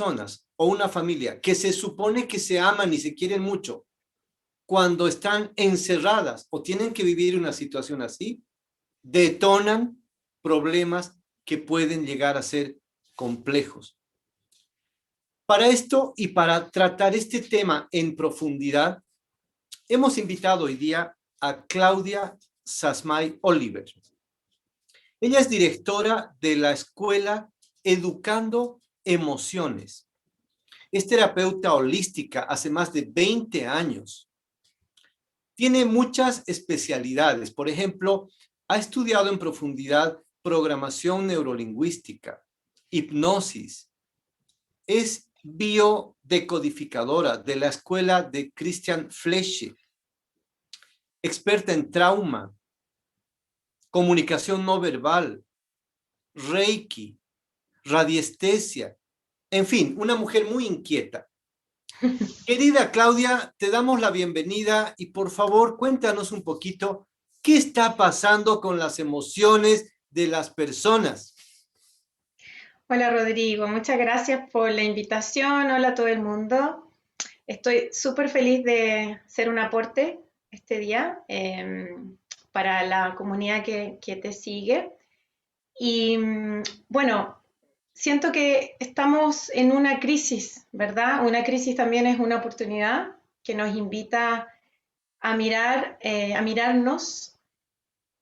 personas o una familia que se supone que se aman y se quieren mucho, cuando están encerradas o tienen que vivir una situación así, detonan problemas que pueden llegar a ser complejos. Para esto y para tratar este tema en profundidad, hemos invitado hoy día a Claudia Sasmay Oliver. Ella es directora de la escuela Educando Emociones. Es terapeuta holística hace más de 20 años. Tiene muchas especialidades. Por ejemplo, ha estudiado en profundidad programación neurolingüística, hipnosis. Es biodecodificadora de la escuela de Christian Fleche, experta en trauma, comunicación no verbal, Reiki, radiestesia, en fin, una mujer muy inquieta. Querida Claudia, te damos la bienvenida y por favor cuéntanos un poquito qué está pasando con las emociones de las personas. Hola Rodrigo, muchas gracias por la invitación. Hola a todo el mundo. Estoy súper feliz de ser un aporte este día para la comunidad que te sigue. Y bueno, siento que estamos en una crisis, ¿verdad? Una crisis también es una oportunidad que nos invita a mirar, a mirarnos.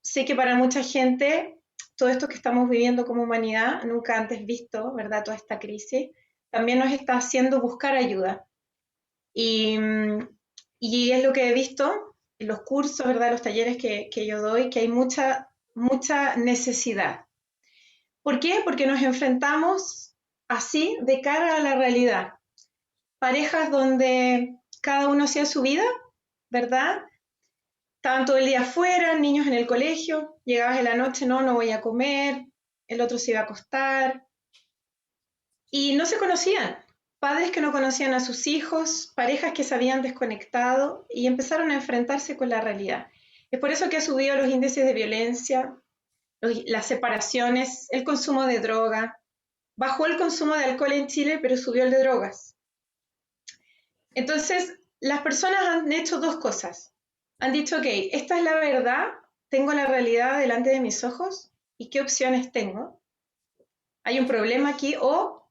Sé que para mucha gente todo esto que estamos viviendo como humanidad, nunca antes visto, ¿verdad? Toda esta crisis, también nos está haciendo buscar ayuda. Y, y es lo que he visto en los cursos, ¿verdad? Los talleres que yo doy, que hay mucha necesidad. ¿Por qué? Porque nos enfrentamos así de cara a la realidad. Parejas donde cada uno hacía su vida, ¿verdad? Estaban todo el día afuera, niños en el colegio, llegabas en la noche, no voy a comer, el otro se iba a acostar, y no se conocían. Padres que no conocían a sus hijos, parejas que se habían desconectado y empezaron a enfrentarse con la realidad. Es por eso que ha subido los índices de violencia, las separaciones, el consumo de droga. Bajó el consumo de alcohol en Chile, pero subió el de drogas. Entonces, las personas han hecho dos cosas. Han dicho, ok, esta es la verdad, tengo la realidad delante de mis ojos, ¿y qué opciones tengo? Hay un problema aquí, o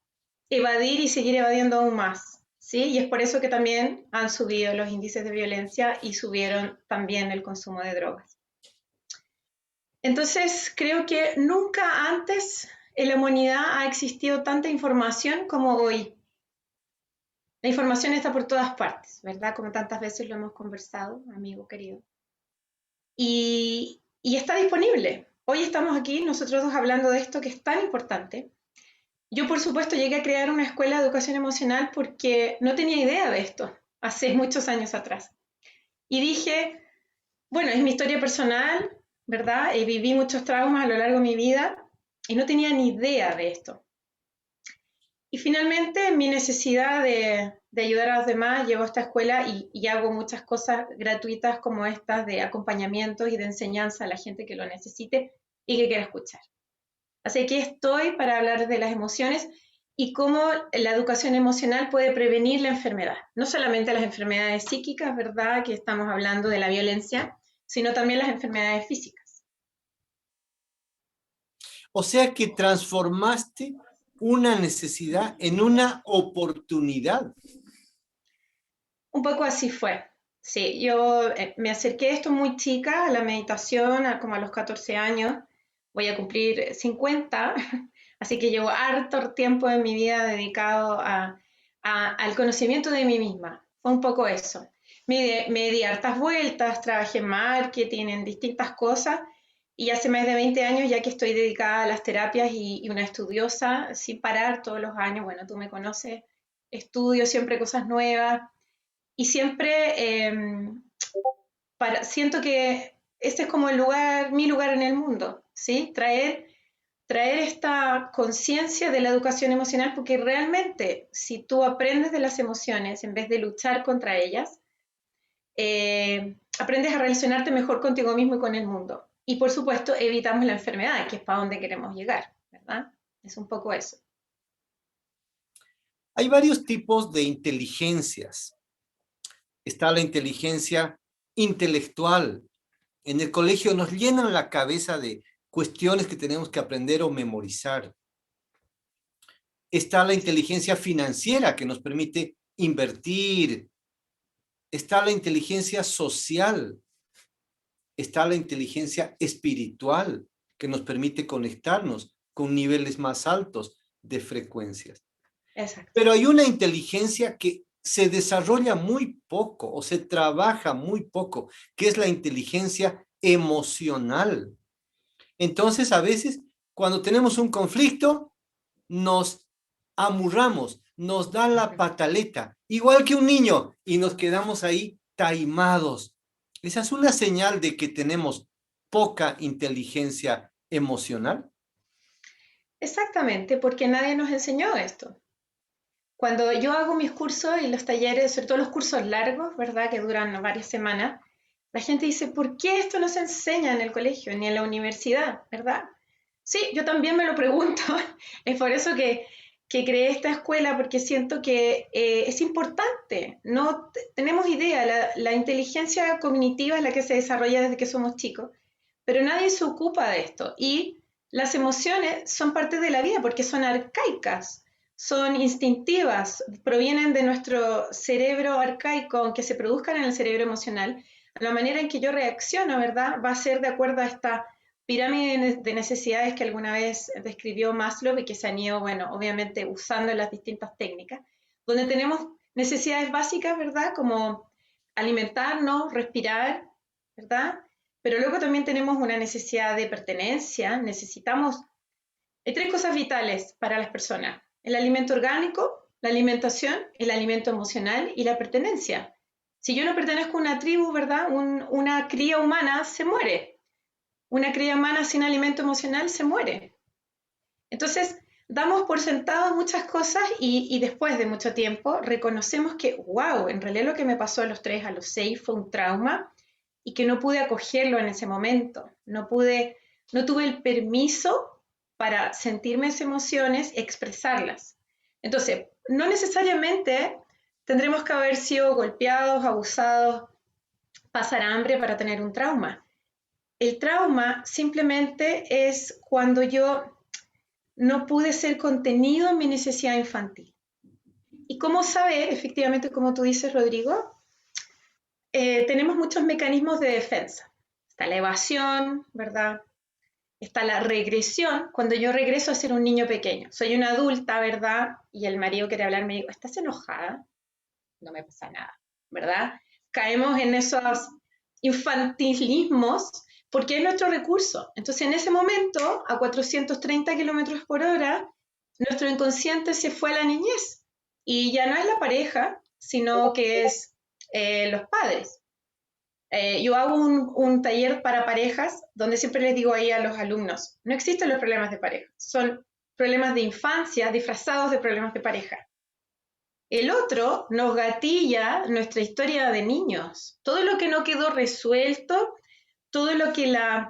evadir y seguir evadiendo aún más, ¿sí? Y es por eso que también han subido los índices de violencia y subieron también el consumo de drogas. Entonces, creo que nunca antes en la humanidad ha existido tanta información como hoy. La información está por todas partes, ¿verdad? Como tantas veces lo hemos conversado, amigo querido. Y está disponible. Hoy estamos aquí, nosotros dos, hablando de esto que es tan importante. Yo, por supuesto, llegué a crear una escuela de educación emocional porque no tenía idea de esto, hace muchos años atrás. Y dije, bueno, es mi historia personal, ¿verdad? Viví muchos traumas a lo largo de mi vida y no tenía ni idea de esto. Y finalmente mi necesidad de ayudar a los demás llevó a esta escuela y hago muchas cosas gratuitas como estas de acompañamiento y de enseñanza a la gente que lo necesite y que quiera escuchar. Así que estoy para hablar de las emociones y cómo la educación emocional puede prevenir la enfermedad. No solamente las enfermedades psíquicas, ¿verdad? Que estamos hablando de la violencia, sino también las enfermedades físicas. O sea que transformaste una necesidad en una oportunidad. Un poco así fue. Sí, yo me acerqué a esto muy chica, a la meditación, como a los 14 años. Voy a cumplir 50, así que llevo harto tiempo en mi vida dedicado al conocimiento de mí misma. Fue un poco eso. Me di hartas vueltas, trabajé en marketing, en distintas cosas, y hace más de 20 años ya que estoy dedicada a las terapias y una estudiosa sin parar todos los años. Bueno, tú me conoces, estudio siempre cosas nuevas y siempre siento que ese es como mi lugar en el mundo, ¿sí? Traer esta conciencia de la educación emocional, porque realmente si tú aprendes de las emociones en vez de luchar contra ellas, aprendes a relacionarte mejor contigo mismo y con el mundo. Y por supuesto evitamos la enfermedad, que es para donde queremos llegar, ¿verdad? Es un poco eso. Hay varios tipos de inteligencias. Está la inteligencia intelectual. En el colegio nos llenan la cabeza de cuestiones que tenemos que aprender o memorizar. Está la inteligencia financiera que nos permite invertir. Está la inteligencia social. Está la inteligencia espiritual que nos permite conectarnos con niveles más altos de frecuencias. Exacto. Pero hay una inteligencia que se desarrolla muy poco o se trabaja muy poco, que es la inteligencia emocional. Entonces, a veces, cuando tenemos un conflicto, nos amurramos, nos da la pataleta, igual que un niño, y nos quedamos ahí taimados. Esa es una señal de que tenemos poca inteligencia emocional. Exactamente, porque nadie nos enseñó esto. Cuando yo hago mis cursos y los talleres, sobre todo los cursos largos, ¿verdad? Que duran varias semanas, la gente dice, ¿por qué esto no se enseña en el colegio ni en la universidad, ¿verdad? Sí, yo también me lo pregunto. Es por eso que creé esta escuela, porque siento que es importante. No tenemos idea, la inteligencia cognitiva es la que se desarrolla desde que somos chicos, pero nadie se ocupa de esto. Y las emociones son parte de la vida porque son arcaicas, son instintivas, provienen de nuestro cerebro arcaico, aunque se produzcan en el cerebro emocional. La manera en que yo reacciono, ¿verdad? Va a ser de acuerdo a esta pirámide de necesidades que alguna vez describió Maslow y que se han ido, bueno, obviamente usando en las distintas técnicas, donde tenemos necesidades básicas, ¿verdad? Como alimentarnos, respirar, ¿verdad? Pero luego también tenemos una necesidad de pertenencia, necesitamos, hay tres cosas vitales para las personas: el alimento orgánico, la alimentación, el alimento emocional y la pertenencia. Si yo no pertenezco a una tribu, ¿verdad? Una cría humana se muere. Una cría humana sin alimento emocional se muere. Entonces, damos por sentado muchas cosas y después de mucho tiempo reconocemos que, wow, en realidad lo que me pasó a los 3, a los 6 fue un trauma y que no pude acogerlo en ese momento. No tuve el permiso para sentirme esas emociones, expresarlas. Entonces, no necesariamente tendremos que haber sido golpeados, abusados, pasar hambre para tener un trauma. El trauma simplemente es cuando yo no pude ser contenido en mi necesidad infantil. ¿Y cómo saber, efectivamente, como tú dices, Rodrigo? Tenemos muchos mecanismos de defensa. Está la evasión, ¿verdad? Está la regresión, cuando yo regreso a ser un niño pequeño. Soy una adulta, ¿verdad? Y el marido quiere hablarme y digo, ¿estás enojada? No me pasa nada, ¿verdad? Caemos en esos infantilismos porque es nuestro recurso. Entonces, en ese momento, a 430 kilómetros por hora, nuestro inconsciente se fue a la niñez. Y ya no es la pareja, sino que es los padres. Yo hago un taller para parejas donde siempre les digo ahí a los alumnos, no existen los problemas de pareja, son problemas de infancia disfrazados de problemas de pareja. El otro nos gatilla nuestra historia de niños, todo lo que no quedó resuelto, todo lo que las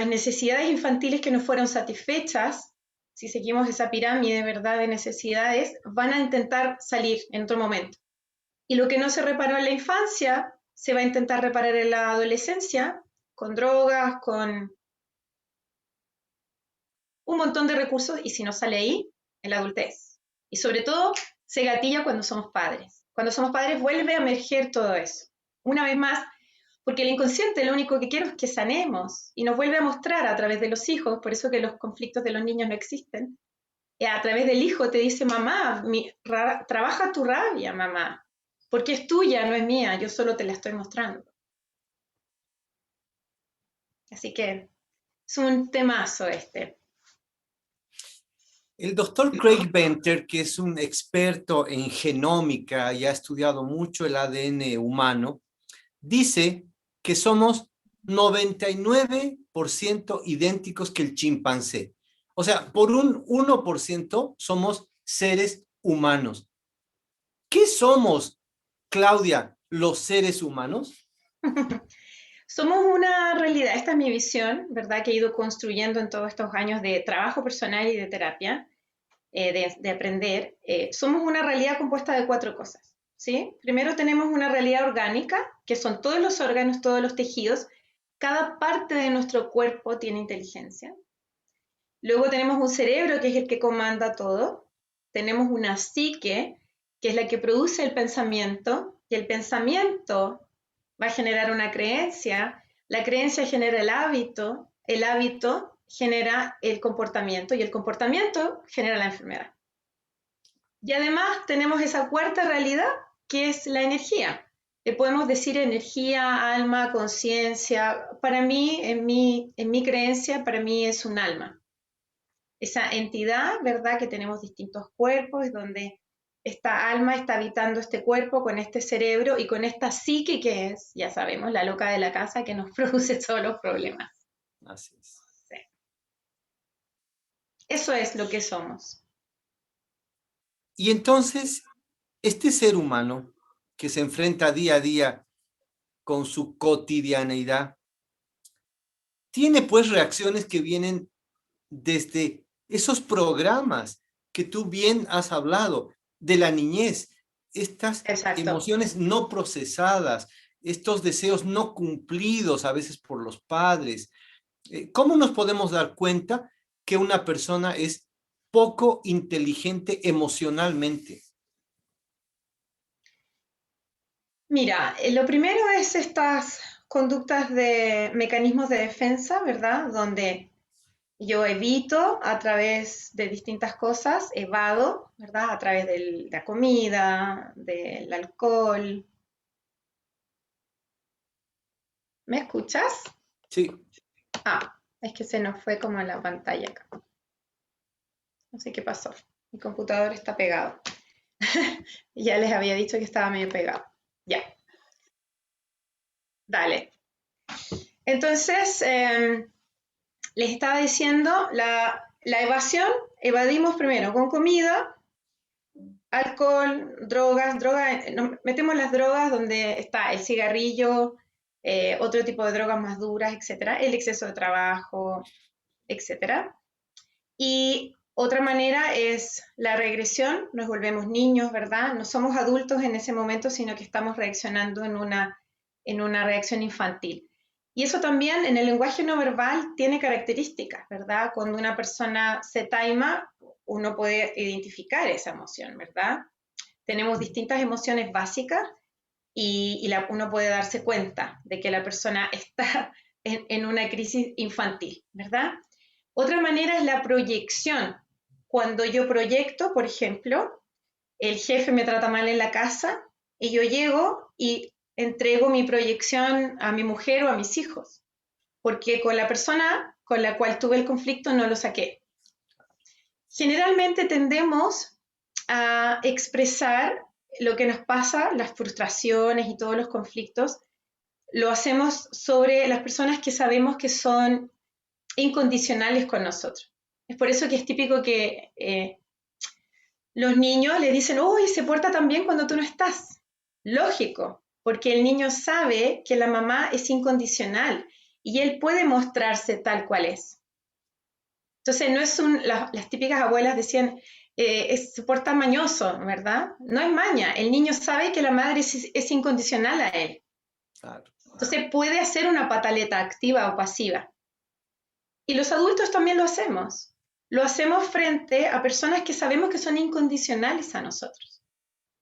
necesidades infantiles que no fueron satisfechas, si seguimos esa pirámide, ¿verdad?, de necesidades, van a intentar salir en otro momento. Y lo que no se reparó en la infancia se va a intentar reparar en la adolescencia, con drogas, con un montón de recursos, y si no sale ahí, en la adultez. Y sobre todo, se gatilla cuando somos padres. Cuando somos padres vuelve a emerger todo eso. Una vez más, porque el inconsciente lo único que quiere es que sanemos y nos vuelve a mostrar a través de los hijos, por eso que los conflictos de los niños no existen. A través del hijo te dice, mamá, trabaja tu rabia, mamá, porque es tuya, no es mía, yo solo te la estoy mostrando. Así que es un temazo este. El doctor Craig Venter, que es un experto en genómica y ha estudiado mucho el ADN humano, dice que somos 99% idénticos que el chimpancé. O sea, por un 1% somos seres humanos. ¿Qué somos, Claudia, los seres humanos? Somos una realidad, esta es mi visión, ¿verdad? Que he ido construyendo en todos estos años de trabajo personal y de terapia. de aprender, somos una realidad compuesta de 4 cosas, ¿sí? Primero tenemos una realidad orgánica, que son todos los órganos, todos los tejidos. Cada parte de nuestro cuerpo tiene inteligencia. Luego tenemos un cerebro, que es el que comanda todo. Tenemos una psique, que es la que produce el pensamiento, y el pensamiento va a generar una creencia, la creencia genera el hábito genera el comportamiento, y el comportamiento genera la enfermedad. Y además tenemos esa cuarta realidad, que es la energía. Le podemos decir energía, alma, conciencia. Para mí, en mi creencia, para mí es un alma. Esa entidad, ¿verdad? Que tenemos distintos cuerpos, donde esta alma está habitando este cuerpo con este cerebro y con esta psique que es, ya sabemos, la loca de la casa que nos produce todos los problemas. Así es. Sí. Eso es lo que somos. Y entonces, este ser humano que se enfrenta día a día con su cotidianeidad, tiene pues reacciones que vienen desde esos programas que tú bien has hablado, de la niñez, estas Exacto. emociones no procesadas, estos deseos no cumplidos a veces por los padres. ¿Cómo nos podemos dar cuenta que una persona es poco inteligente emocionalmente? Mira, lo primero es estas conductas de mecanismos de defensa, ¿verdad? Donde yo evito a través de distintas cosas, evado, ¿verdad? A través de la comida, del alcohol. ¿Me escuchas? Sí, Ah, es que se nos fue como la pantalla acá. No sé qué pasó. Mi computador está pegado. Ya les había dicho que estaba medio pegado. Ya, dale. Entonces, les estaba diciendo, la evasión, evadimos primero con comida, alcohol, drogas, metemos las drogas donde está el cigarrillo, otro tipo de drogas más duras, etcétera, el exceso de trabajo, etcétera. Y otra manera es la regresión, nos volvemos niños, ¿verdad? No somos adultos en ese momento, sino que estamos reaccionando en una reacción infantil. Y eso también en el lenguaje no verbal tiene características, ¿verdad? Cuando una persona se taima, uno puede identificar esa emoción, ¿verdad? Tenemos distintas emociones básicas y uno puede darse cuenta de que la persona está en una crisis infantil, ¿verdad? Otra manera es la proyección. Cuando yo proyecto, por ejemplo, el jefe me trata mal en la casa y yo llego y entrego mi proyección a mi mujer o a mis hijos, porque con la persona con la cual tuve el conflicto no lo saqué. Generalmente tendemos a expresar lo que nos pasa, las frustraciones y todos los conflictos, lo hacemos sobre las personas que sabemos que son incondicionales con nosotros. Es por eso que es típico que los niños le dicen, uy, se porta tan bien cuando tú no estás. Lógico, porque el niño sabe que la mamá es incondicional y él puede mostrarse tal cual es. Entonces, no es las típicas abuelas decían, se porta mañoso, ¿verdad? No es maña, el niño sabe que la madre es incondicional a él. claro. Entonces, puede hacer una pataleta activa o pasiva. Y los adultos también lo hacemos. Lo hacemos frente a personas que sabemos que son incondicionales a nosotros.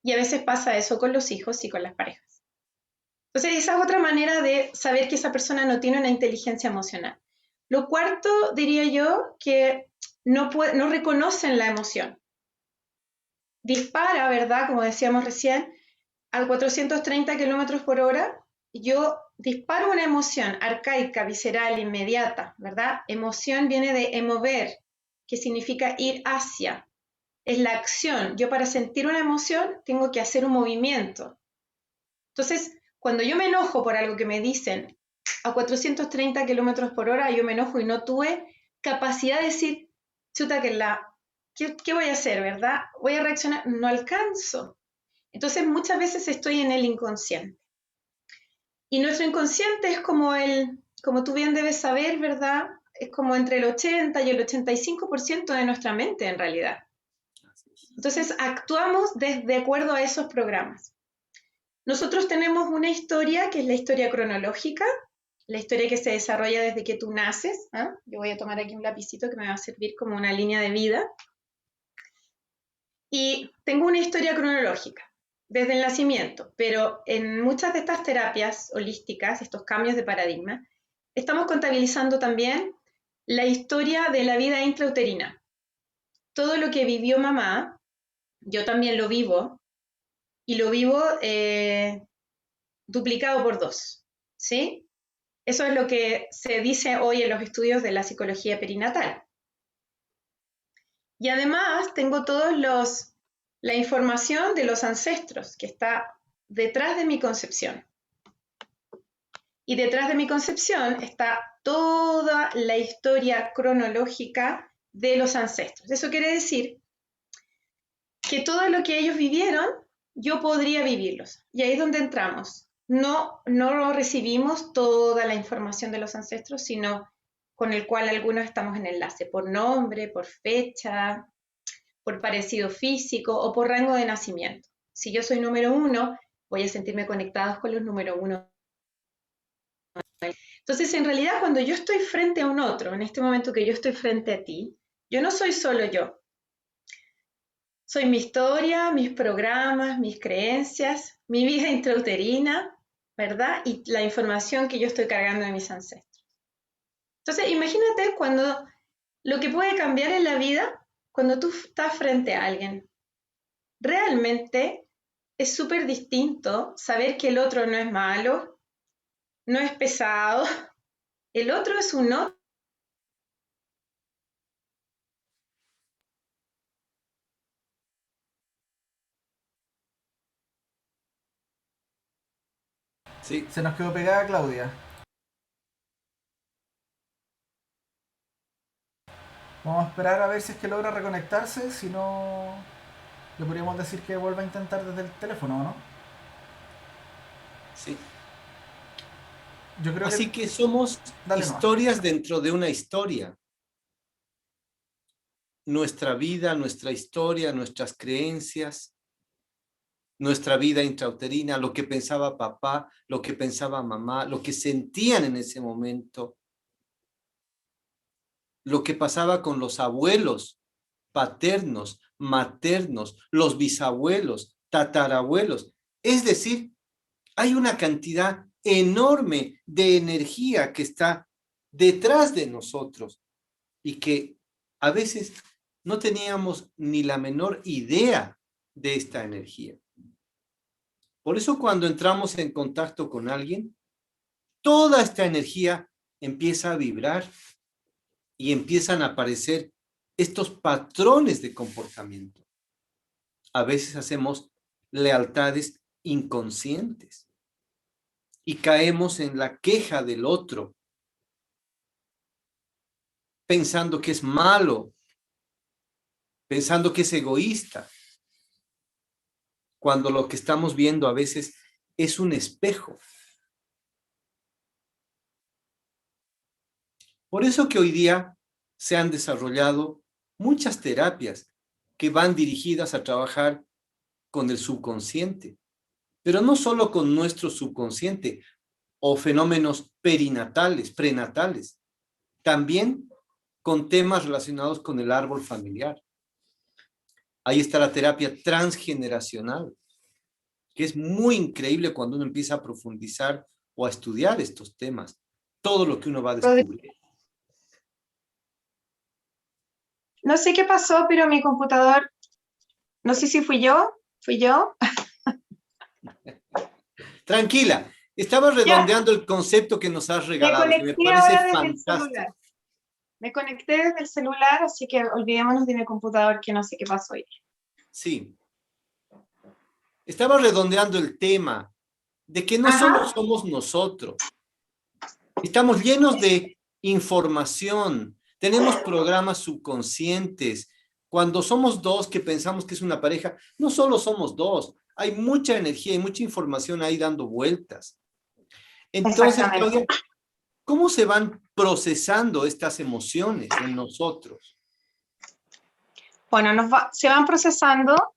Y a veces pasa eso con los hijos y con las parejas. Entonces, esa es otra manera de saber que esa persona no tiene una inteligencia emocional. Lo cuarto, diría yo, que no reconocen la emoción. Dispara, ¿verdad? Como decíamos recién, a 430 kilómetros por hora. Yo disparo una emoción arcaica, visceral, inmediata, ¿verdad? Emoción viene de emover, que significa ir hacia. Es la acción. Yo para sentir una emoción tengo que hacer un movimiento. Entonces, cuando yo me enojo por algo que me dicen a 430 kilómetros por hora, yo me enojo y no tuve capacidad de decir, chuta, ¿qué voy a hacer, verdad? Voy a reaccionar, no alcanzo. Entonces, muchas veces estoy en el inconsciente. Y nuestro inconsciente es como tú bien debes saber, ¿verdad? Es como entre el 80 y el 85% de nuestra mente en realidad. Entonces, actuamos de acuerdo a esos programas. Nosotros tenemos una historia que es la historia cronológica, la historia que se desarrolla desde que tú naces. ¿Ah? Yo voy a tomar aquí un lapicito que me va a servir como una línea de vida. Y tengo una historia cronológica desde el nacimiento, pero en muchas de estas terapias holísticas, estos cambios de paradigma, estamos contabilizando también la historia de la vida intrauterina. Todo lo que vivió mamá, yo también lo vivo, y lo vivo duplicado por 2, ¿sí? Eso es lo que se dice hoy en los estudios de la psicología perinatal. Y además tengo la información de los ancestros que está detrás de mi concepción. Y detrás de mi concepción está toda la historia cronológica de los ancestros. Eso quiere decir que todo lo que ellos vivieron, yo podría vivirlos. Y ahí es donde entramos. No recibimos toda la información de los ancestros, sino con el cual algunos estamos en enlace, por nombre, por fecha, por parecido físico o por rango de nacimiento. Si yo soy número 1, voy a sentirme conectados con los número 1. Entonces, en realidad, cuando yo estoy frente a un otro, en este momento que yo estoy frente a ti, yo no soy solo yo. Soy mi historia, mis programas, mis creencias, mi vida intrauterina, ¿verdad? Y la información que yo estoy cargando de mis ancestros. Entonces, imagínate cuando lo que puede cambiar en la vida, cuando tú estás frente a alguien. Realmente es súper distinto saber que el otro no es malo, no es pesado, el otro es un otro. Sí. Se nos quedó pegada Claudia. Vamos a esperar a ver si es que logra reconectarse. Si no, le podríamos decir que vuelva a intentar desde el teléfono, ¿no? Sí. Yo creo Así que... que somos Dale nomás. historias dentro de una historia. Nuestra vida, nuestra historia, nuestras creencias, nuestra vida intrauterina, lo que pensaba papá, lo que pensaba mamá, lo que sentían en ese momento, lo que pasaba con los abuelos paternos, maternos, los bisabuelos, tatarabuelos. Es decir, hay una cantidad enorme de energía que está detrás de nosotros y que a veces no teníamos ni la menor idea de esta energía. Por eso cuando entramos en contacto con alguien, toda esta energía empieza a vibrar y empiezan a aparecer estos patrones de comportamiento. A veces hacemos lealtades inconscientes y caemos en la queja del otro, pensando que es malo, pensando que es egoísta, cuando lo que estamos viendo a veces es un espejo. Por eso que hoy día se han desarrollado muchas terapias que van dirigidas a trabajar con el subconsciente, pero no solo con nuestro subconsciente o fenómenos perinatales, prenatales, también con temas relacionados con el árbol familiar. Ahí está la terapia transgeneracional, que es muy increíble cuando uno empieza a profundizar o a estudiar estos temas, todo lo que uno va a descubrir. No sé qué pasó, pero mi computador, no sé si fui yo. Tranquila, estaba redondeando el concepto que nos has Me regalado, que me conecté parece ahora desde el fantástico. celular. Me conecté desde el celular, así que olvidémonos de mi computador, que no sé qué pasó hoy. Sí. Estaba redondeando el tema de que no solo somos nosotros, estamos llenos de información, tenemos programas subconscientes. Cuando somos dos que pensamos que es una pareja, no solo somos dos, hay mucha energía y mucha información ahí dando vueltas. Entonces, Claudia, ¿cómo se van procesando estas emociones en nosotros? Bueno, se van procesando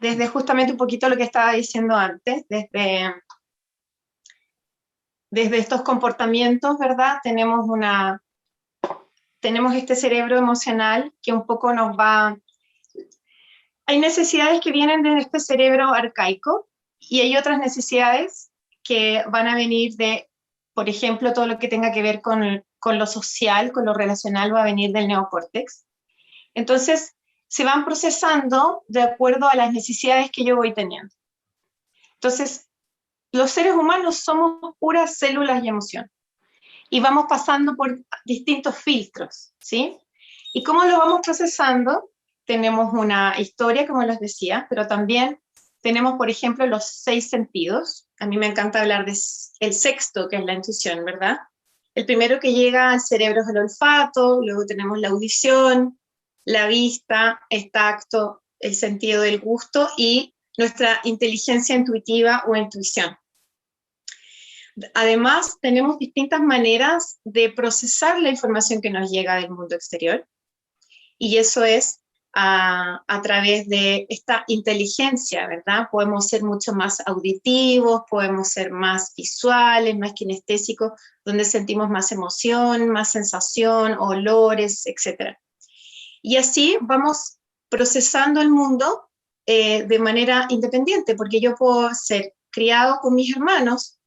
desde justamente un poquito lo que estaba diciendo antes, desde estos comportamientos, ¿verdad? Tenemos este cerebro emocional que un poco nos va... Hay necesidades que vienen de este cerebro arcaico y hay otras necesidades que van a venir de, por ejemplo, todo lo que tenga que ver con lo social, con lo relacional, va a venir del neocórtex. Entonces, se van procesando de acuerdo a las necesidades que yo voy teniendo. Entonces, los seres humanos somos puras células y emoción. Y vamos pasando por distintos filtros, ¿sí? ¿Y cómo lo vamos procesando? Tenemos una historia, como les decía, pero también tenemos, por ejemplo, los 6 sentidos. A mí me encanta hablar del sexto, que es la intuición, ¿verdad? El primero que llega al cerebro es el olfato, luego tenemos la audición, la vista, el tacto, el sentido del gusto y nuestra inteligencia intuitiva o intuición. Además, tenemos distintas maneras de procesar la información que nos llega del mundo exterior, y eso es a través de esta inteligencia, ¿verdad? Podemos ser mucho más auditivos, podemos ser más visuales, más kinestésicos, donde sentimos más emoción, más sensación, olores, etc. Y así vamos procesando el mundo de manera independiente, porque yo puedo ser criado con mis hermanos,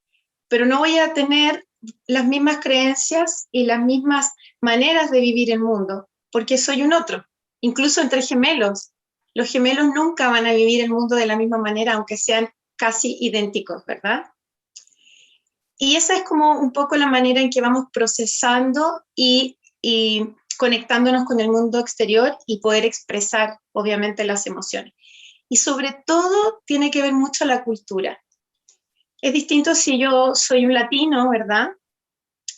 pero no voy a tener las mismas creencias y las mismas maneras de vivir el mundo, porque soy un otro. Incluso entre gemelos, los gemelos nunca van a vivir el mundo de la misma manera, aunque sean casi idénticos, ¿verdad? Y esa es como un poco la manera en que vamos procesando y conectándonos con el mundo exterior y poder expresar, obviamente, las emociones. Y sobre todo tiene que ver mucho la cultura. Es distinto si yo soy un latino, ¿verdad?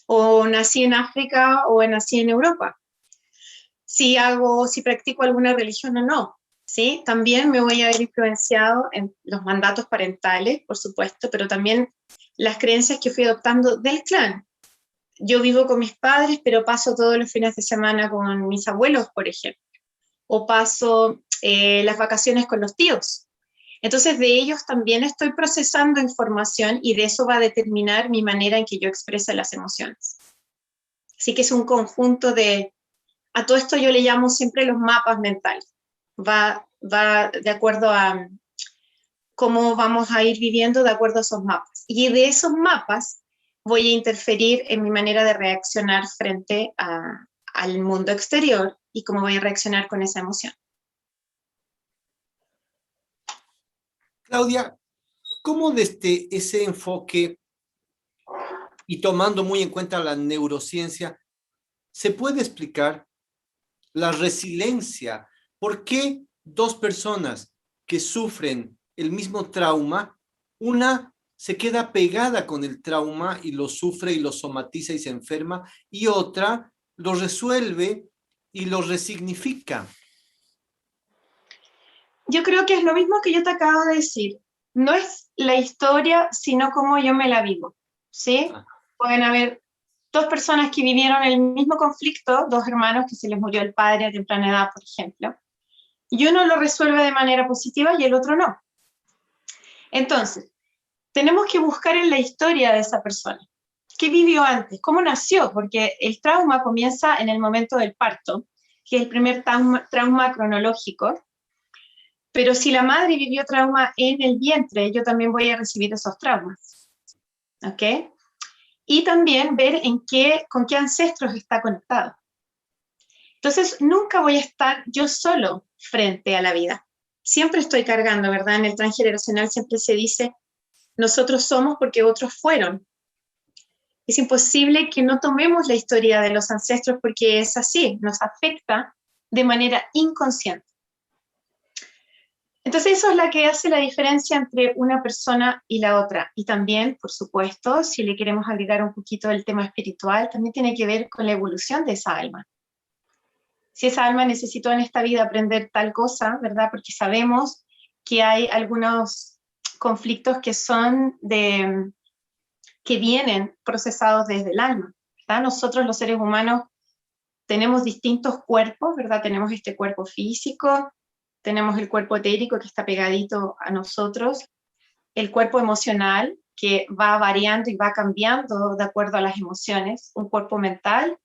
O nací en África o nací en Europa. Si practico alguna religión o no, ¿sí? También me voy a ver influenciado en los mandatos parentales, por supuesto, pero también las creencias que fui adoptando del clan. Yo vivo con mis padres, pero paso todos los fines de semana con mis abuelos, por ejemplo. O paso las vacaciones con los tíos. Entonces, de ellos también estoy procesando información y de eso va a determinar mi manera en que yo expreso las emociones. Así que es un conjunto a todo esto yo le llamo siempre los mapas mentales. Va de acuerdo a cómo vamos a ir viviendo de acuerdo a esos mapas. Y de esos mapas voy a interferir en mi manera de reaccionar frente al mundo exterior y cómo voy a reaccionar con esa emoción. Claudia, ¿cómo desde ese enfoque y tomando muy en cuenta la neurociencia, se puede explicar la resiliencia? ¿Por qué dos personas que sufren el mismo trauma, una se queda pegada con el trauma y lo sufre y lo somatiza y se enferma, y otra lo resuelve y lo resignifica? Yo creo que es lo mismo que yo te acabo de decir. No es la historia, sino cómo yo me la vivo, ¿sí? Pueden haber dos personas que vivieron el mismo conflicto, dos hermanos que se les murió el padre a temprana edad, por ejemplo, y uno lo resuelve de manera positiva y el otro no. Entonces, tenemos que buscar en la historia de esa persona. ¿Qué vivió antes? ¿Cómo nació? Porque el trauma comienza en el momento del parto, que es el primer trauma cronológico. Pero si la madre vivió trauma en el vientre, yo también voy a recibir esos traumas. ¿Ok? Y también ver con qué ancestros está conectado. Entonces, nunca voy a estar yo solo frente a la vida. Siempre estoy cargando, ¿verdad? En el transgeneracional siempre se dice, nosotros somos porque otros fueron. Es imposible que no tomemos la historia de los ancestros porque es así, nos afecta de manera inconsciente. Entonces eso es lo que hace la diferencia entre una persona y la otra. Y también, por supuesto, si le queremos agregar un poquito el tema espiritual, también tiene que ver con la evolución de esa alma. Si esa alma necesitó en esta vida aprender tal cosa, ¿verdad? Porque sabemos que hay algunos conflictos que vienen procesados desde el alma, ¿verdad? Nosotros los seres humanos tenemos distintos cuerpos, ¿verdad? Tenemos este cuerpo físico, tenemos el cuerpo etérico que está pegadito a nosotros, el cuerpo emocional que va variando y va cambiando de acuerdo a las emociones, un cuerpo mental,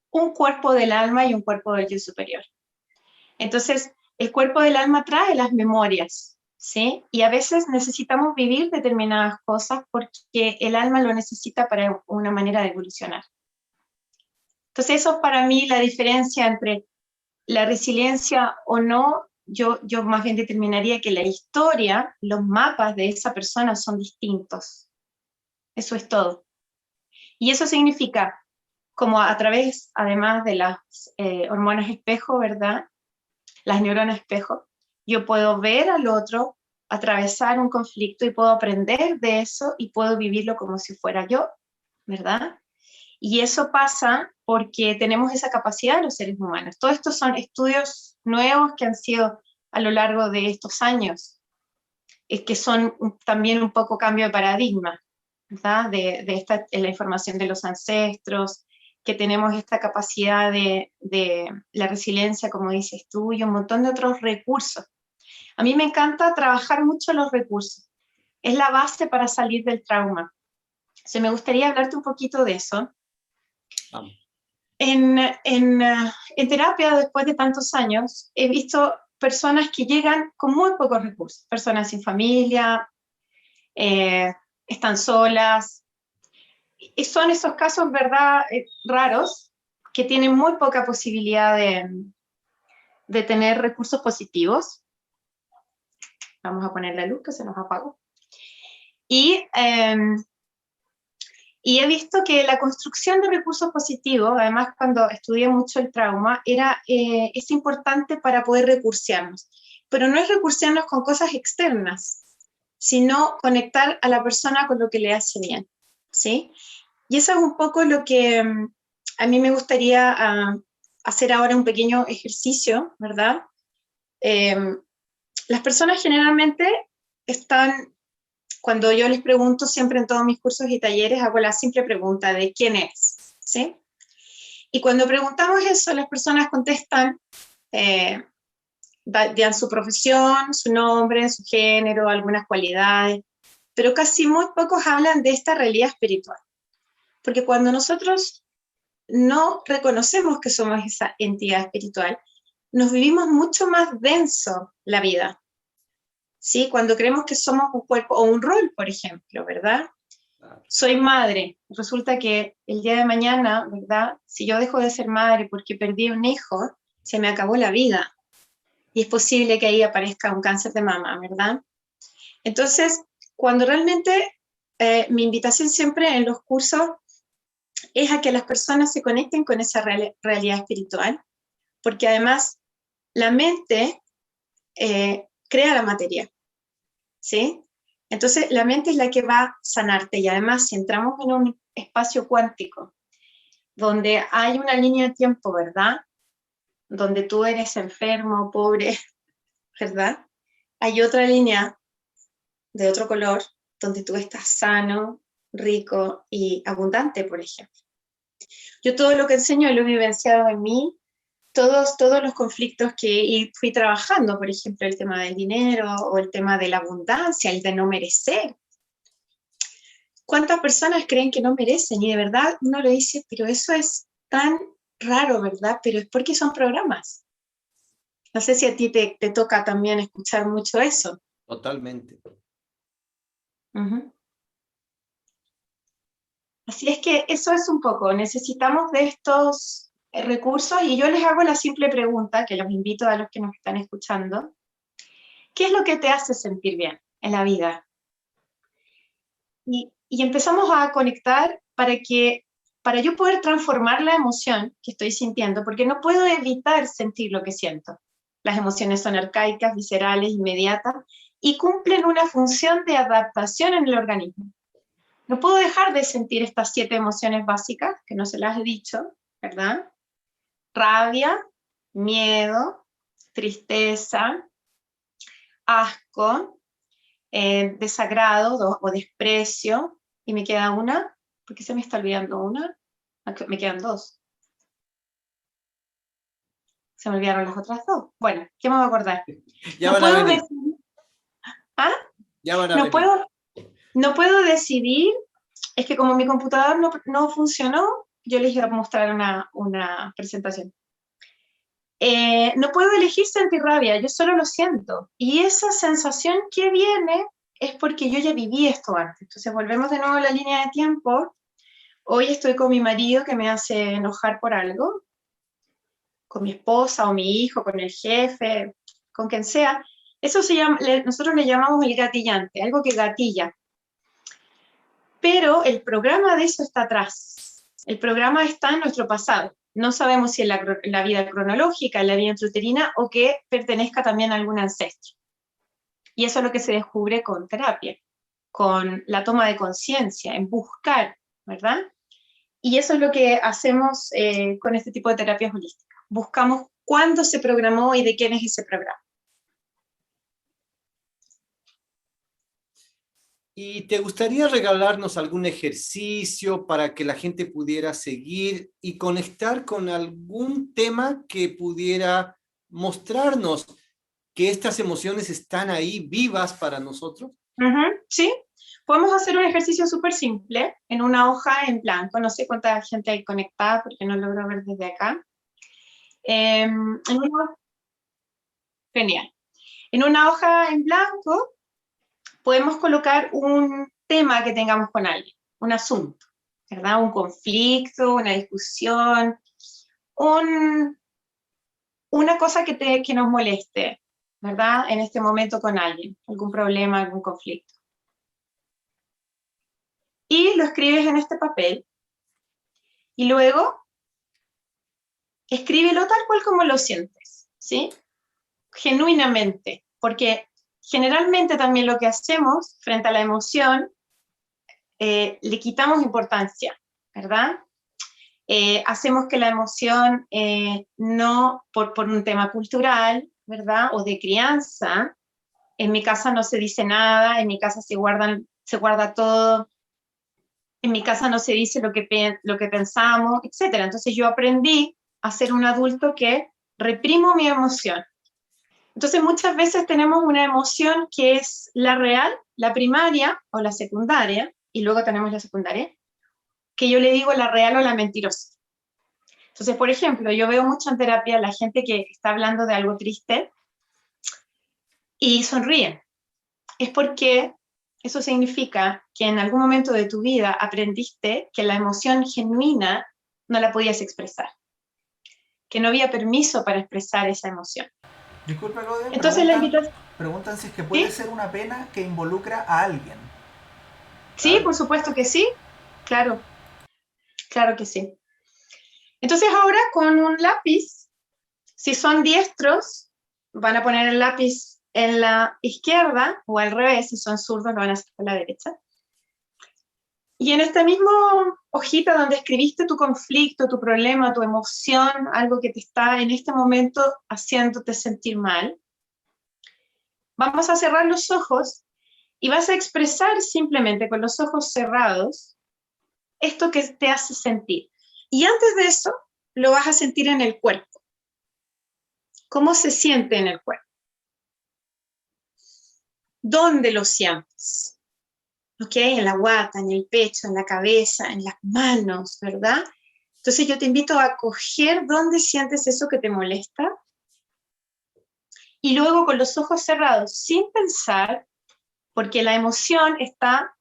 un cuerpo del alma y un cuerpo del yo superior. Entonces, el cuerpo del alma trae las memorias, ¿sí? Y a veces necesitamos vivir determinadas cosas porque el alma lo necesita para una manera de evolucionar. Entonces, eso es para mí la diferencia entre la resiliencia o no. Yo más bien determinaría que la historia, los mapas de esa persona son distintos. Eso es todo. Y eso significa, como a través, además de las hormonas espejo, ¿verdad? Las neuronas espejo, yo puedo ver al otro, atravesar un conflicto y puedo aprender de eso y puedo vivirlo como si fuera yo, ¿verdad? Y eso pasa porque tenemos esa capacidad los seres humanos. Todos estos son estudios nuevos que han sido a lo largo de estos años, que son también un poco cambio de paradigma, ¿verdad? De la información de los ancestros, que tenemos esta capacidad de la resiliencia, como dices tú, y un montón de otros recursos. A mí me encanta trabajar mucho los recursos. Es la base para salir del trauma. Entonces, me gustaría hablarte un poquito de eso. Vamos. En terapia, después de tantos años, he visto personas que llegan con muy pocos recursos, personas sin familia, están solas, y son esos casos, ¿verdad?, raros, que tienen muy poca posibilidad de tener recursos positivos. Vamos a poner la luz que se nos apagó. Y he visto que la construcción de recursos positivos, además cuando estudié mucho el trauma, es importante para poder recursearnos. Pero no es recursearnos con cosas externas, sino conectar a la persona con lo que le hace bien, ¿sí? Y eso es un poco lo que a mí me gustaría hacer ahora, un pequeño ejercicio, ¿verdad? Las personas generalmente están, cuando yo les pregunto siempre en todos mis cursos y talleres, hago la simple pregunta de quién es, ¿sí? Y cuando preguntamos eso, las personas contestan, dan su profesión, su nombre, su género, algunas cualidades, pero casi muy pocos hablan de esta realidad espiritual. Porque cuando nosotros no reconocemos que somos esa entidad espiritual, nos vivimos mucho más denso la vida, ¿sí? Cuando creemos que somos un cuerpo o un rol, por ejemplo, ¿verdad? Soy madre, resulta que el día de mañana, ¿verdad? Si yo dejo de ser madre porque perdí un hijo, se me acabó la vida. Y es posible que ahí aparezca un cáncer de mama, ¿verdad? Entonces, cuando realmente mi invitación siempre en los cursos es a que las personas se conecten con esa realidad espiritual, porque además la mente crea la materia, ¿sí? Entonces la mente es la que va a sanarte, y además si entramos en un espacio cuántico, donde hay una línea de tiempo, ¿verdad? Donde tú eres enfermo, pobre, ¿verdad? Hay otra línea de otro color, donde tú estás sano, rico y abundante, por ejemplo. Yo todo lo que enseño lo he vivenciado en mí, todos los conflictos que fui trabajando, por ejemplo, el tema del dinero o el tema de la abundancia, el de no merecer. ¿Cuántas personas creen que no merecen? Y de verdad uno le dice, pero eso es tan raro, ¿verdad? Pero es porque son programas. No sé si a ti te toca también escuchar mucho eso. Totalmente. Uh-huh. Así es que eso es un poco, necesitamos de estos recursos, y yo les hago la simple pregunta, que los invito a los que nos están escuchando: ¿qué es lo que te hace sentir bien en la vida? Y empezamos a conectar para yo poder transformar la emoción que estoy sintiendo, porque no puedo evitar sentir lo que siento. Las emociones son arcaicas, viscerales, inmediatas, y cumplen una función de adaptación en el organismo. No puedo dejar de sentir estas 7 emociones básicas, que no se las he dicho, ¿verdad? Rabia, miedo, tristeza, asco, desagrado o desprecio. Y me queda una, ¿por qué se me está olvidando una? Me quedan 2. Se me olvidaron las otras dos. Bueno, ¿qué me voy a acordar? Ya No van a puedo venir, decidir. ¿Ah? ya van a No venir. no puedo decidir. Es que como mi computador no funcionó, yo les iba a mostrar una presentación. No puedo elegir sentir rabia, yo solo lo siento. Y esa sensación que viene es porque yo ya viví esto antes. Entonces volvemos de nuevo a la línea de tiempo. Hoy estoy con mi marido que me hace enojar por algo, con mi esposa o mi hijo, con el jefe, con quien sea. Eso se llama, nosotros le llamamos el gatillante, algo que gatilla. Pero el programa de eso está atrás. El programa está en nuestro pasado. No sabemos si en la vida cronológica, en la vida intrauterina, o que pertenezca también a algún ancestro. Y eso es lo que se descubre con terapia, con la toma de conciencia, en buscar, ¿verdad? Y eso es lo que hacemos con este tipo de terapias holísticas. Buscamos cuándo se programó y de quién es ese programa. ¿Y te gustaría regalarnos algún ejercicio para que la gente pudiera seguir y conectar con algún tema que pudiera mostrarnos que estas emociones están ahí vivas para nosotros? Sí, podemos hacer un ejercicio súper simple en una hoja en blanco. No sé cuánta gente hay conectada porque no logro ver desde acá. Genial. En una hoja en blanco podemos colocar un tema que tengamos con alguien, un asunto, ¿verdad? Un conflicto, una discusión, una cosa que nos moleste, ¿verdad? En este momento con alguien, algún problema, algún conflicto. Y lo escribes en este papel y luego escríbelo tal cual como lo sientes, ¿sí? Genuinamente, porque generalmente también lo que hacemos frente a la emoción, le quitamos importancia, ¿verdad? Hacemos que la emoción no, por un tema cultural, ¿verdad? O de crianza, en mi casa no se dice nada, en mi casa se guarda todo, en mi casa no se dice lo que pensamos, etc. Entonces yo aprendí a ser un adulto que reprimo mi emoción. Entonces muchas veces tenemos una emoción que es la real, la primaria o la secundaria, y luego tenemos la secundaria, que yo le digo la real o la mentirosa. Entonces, por ejemplo, yo veo mucho en terapia a la gente que está hablando de algo triste y sonríen. Es porque eso significa que en algún momento de tu vida aprendiste que la emoción genuina no la podías expresar, que no había permiso para expresar esa emoción. Disculpe, Claudia, Entonces la invitación, preguntan si es que puede ¿sí? ser una pena que involucra a alguien. Sí, por supuesto que sí, claro, claro que sí. Entonces ahora con un lápiz, si son diestros, van a poner el lápiz en la izquierda o al revés, si son zurdos lo van a hacer con la derecha. Y en esta misma hojita donde escribiste tu conflicto, tu problema, tu emoción, algo que te está en este momento haciéndote sentir mal, vamos a cerrar los ojos y vas a expresar simplemente con los ojos cerrados esto que te hace sentir. Y antes de eso, lo vas a sentir en el cuerpo. ¿Cómo se siente en el cuerpo? ¿Dónde lo sientes? ¿Ok? En la guata, en el pecho, en la cabeza, en las manos, ¿verdad? Entonces yo te invito a coger dónde sientes eso que te molesta y luego con los ojos cerrados, sin pensar, porque la emoción está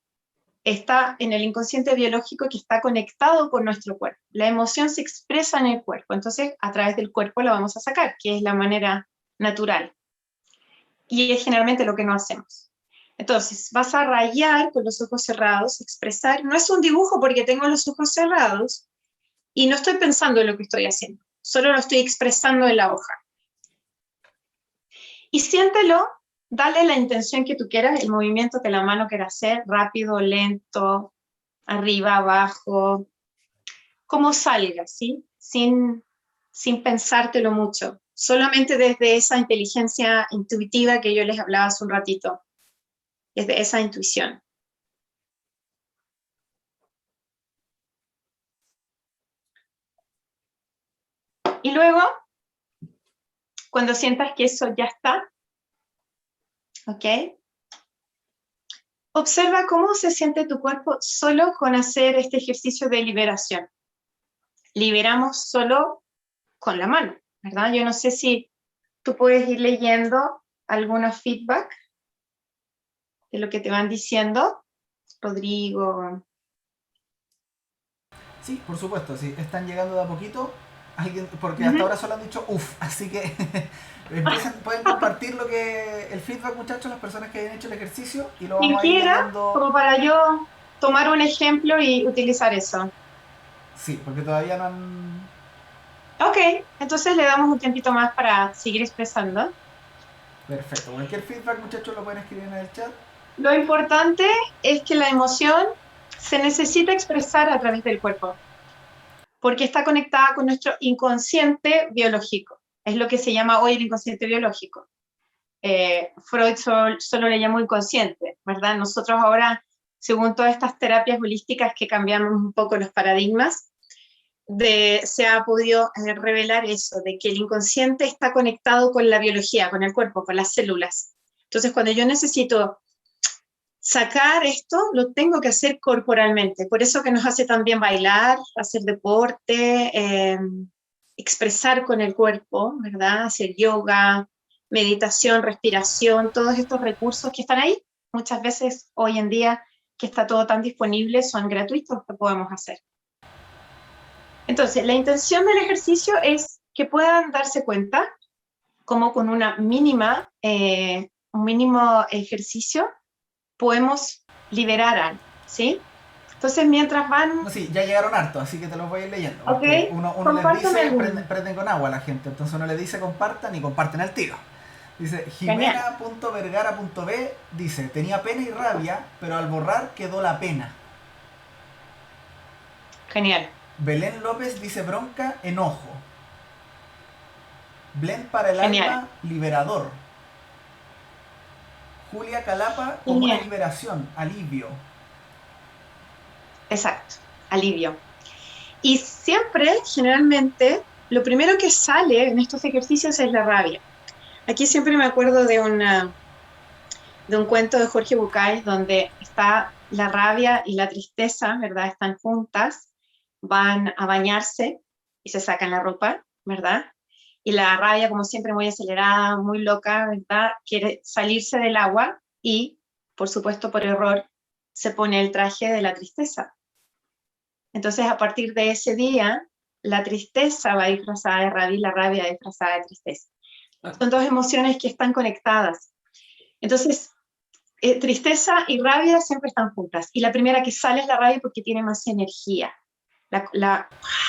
en el inconsciente biológico que está conectado con nuestro cuerpo. La emoción se expresa en el cuerpo, entonces a través del cuerpo la vamos a sacar, que es la manera natural. Y es generalmente lo que no hacemos. Entonces, vas a rayar con los ojos cerrados, expresar, no es un dibujo porque tengo los ojos cerrados y no estoy pensando en lo que estoy haciendo, solo lo estoy expresando en la hoja. Y siéntelo, dale la intención que tú quieras, el movimiento que la mano quiera hacer, rápido, lento, arriba, abajo, como salga, ¿sí? Sin pensártelo mucho, solamente desde esa inteligencia intuitiva que yo les hablaba hace un ratito, desde esa intuición. Y luego Cuando sientas que eso ya está, ¿ok? Observa cómo se siente tu cuerpo solo con hacer este ejercicio de liberación. Liberamos solo con la mano, ¿verdad? Yo no sé si tú puedes ir leyendo algunos feedback de lo que te van diciendo, Rodrigo. Sí, por supuesto, sí. Están llegando de a poquito. Porque hasta ahora solo han dicho uff, así que pueden compartir el feedback, muchachos, las personas que hayan hecho el ejercicio y lo Quien vamos a ir quiera, leyendo. como para yo tomar un ejemplo y utilizar eso. Sí, porque todavía no han... Ok, entonces le damos un tiempito más para seguir expresando. Perfecto. Cualquier feedback, muchachos, lo pueden escribir en el chat. Lo importante es que la emoción se necesita expresar a través del cuerpo, porque está conectada con nuestro inconsciente biológico. Es lo que se llama hoy el inconsciente biológico. Freud solo le llamó inconsciente, ¿verdad? Nosotros ahora, según todas estas terapias holísticas que cambiamos un poco los paradigmas, se ha podido revelar eso, de que el inconsciente está conectado con la biología, con el cuerpo, con las células. Entonces, cuando yo necesito sacar esto, lo tengo que hacer corporalmente. Por eso que nos hace también bailar, hacer deporte, expresar con el cuerpo, ¿verdad? Hacer yoga, meditación, respiración, todos estos recursos que están ahí, muchas veces hoy en día que está todo tan disponible, son gratuitos que podemos hacer. Entonces, la intención del ejercicio es que puedan darse cuenta cómo con un mínimo ejercicio podemos liberar algo, ¿sí? Entonces, mientras van... No, sí, ya llegaron harto, así que te los voy a ir leyendo. Ok, Porque uno les compártame dice, alguno. prenden con agua a la gente. Entonces uno les dice compartan y comparten al tiro. Dice, Genial. Jimena.vergara.b dice, tenía pena y rabia, pero al borrar quedó la pena. Genial. Belén López dice bronca, enojo. Blend para el Genial. alma, liberador. Julia Calapa, como Genial. una liberación, alivio. Exacto, alivio. Y siempre, generalmente, lo primero que sale en estos ejercicios es la rabia. Aquí siempre me acuerdo de un cuento de Jorge Bucay donde está la rabia y la tristeza, ¿verdad? Están juntas, van a bañarse y se sacan la ropa, ¿verdad? Y la rabia, como siempre, muy acelerada, muy loca, ¿verdad? Quiere salirse del agua y, por supuesto, por error, se pone el traje de la tristeza. Entonces, a partir de ese día, la tristeza va disfrazada de rabia y la rabia disfrazada de tristeza. Son dos emociones que están conectadas. Entonces, tristeza y rabia siempre están juntas. Y la primera que sale es la rabia porque tiene más energía.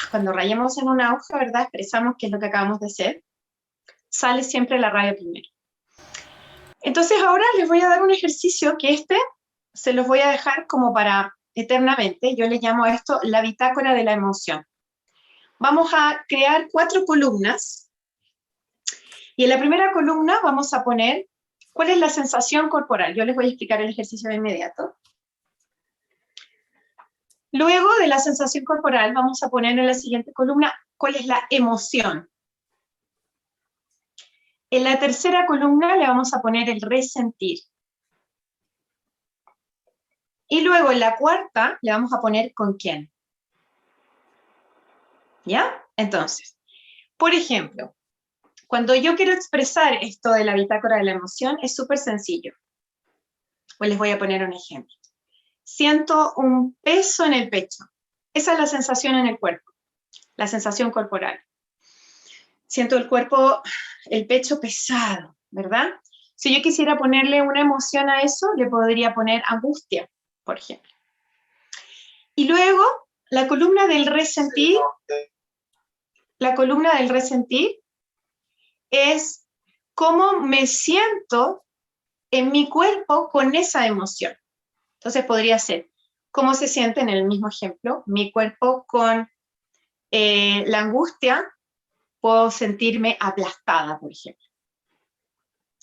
Cuando rayamos en una hoja, ¿verdad? Expresamos qué es lo que acabamos de hacer. Sale siempre la rabia primero. Entonces, ahora les voy a dar un ejercicio que se los voy a dejar como para eternamente. Yo le llamo a esto la bitácora de la emoción. Vamos a crear 4 columnas. Y en la primera columna vamos a poner cuál es la sensación corporal. Yo les voy a explicar el ejercicio de inmediato. Luego de la sensación corporal vamos a poner en la siguiente columna cuál es la emoción. En la tercera columna le vamos a poner el resentir. Y luego en la cuarta le vamos a poner con quién. ¿Ya? Entonces, por ejemplo, cuando yo quiero expresar esto de la bitácora de la emoción, es súper sencillo. Pues les voy a poner un ejemplo. Siento un peso en el pecho. Esa es la sensación en el cuerpo, la sensación corporal. Siento el cuerpo, el pecho pesado, ¿verdad? Si yo quisiera ponerle una emoción a eso, le podría poner angustia, por ejemplo. Y luego, la columna del resentir, es cómo me siento en mi cuerpo con esa emoción. Entonces podría ser, ¿cómo se siente en el mismo ejemplo? Mi cuerpo con la angustia, puedo sentirme aplastada, por ejemplo.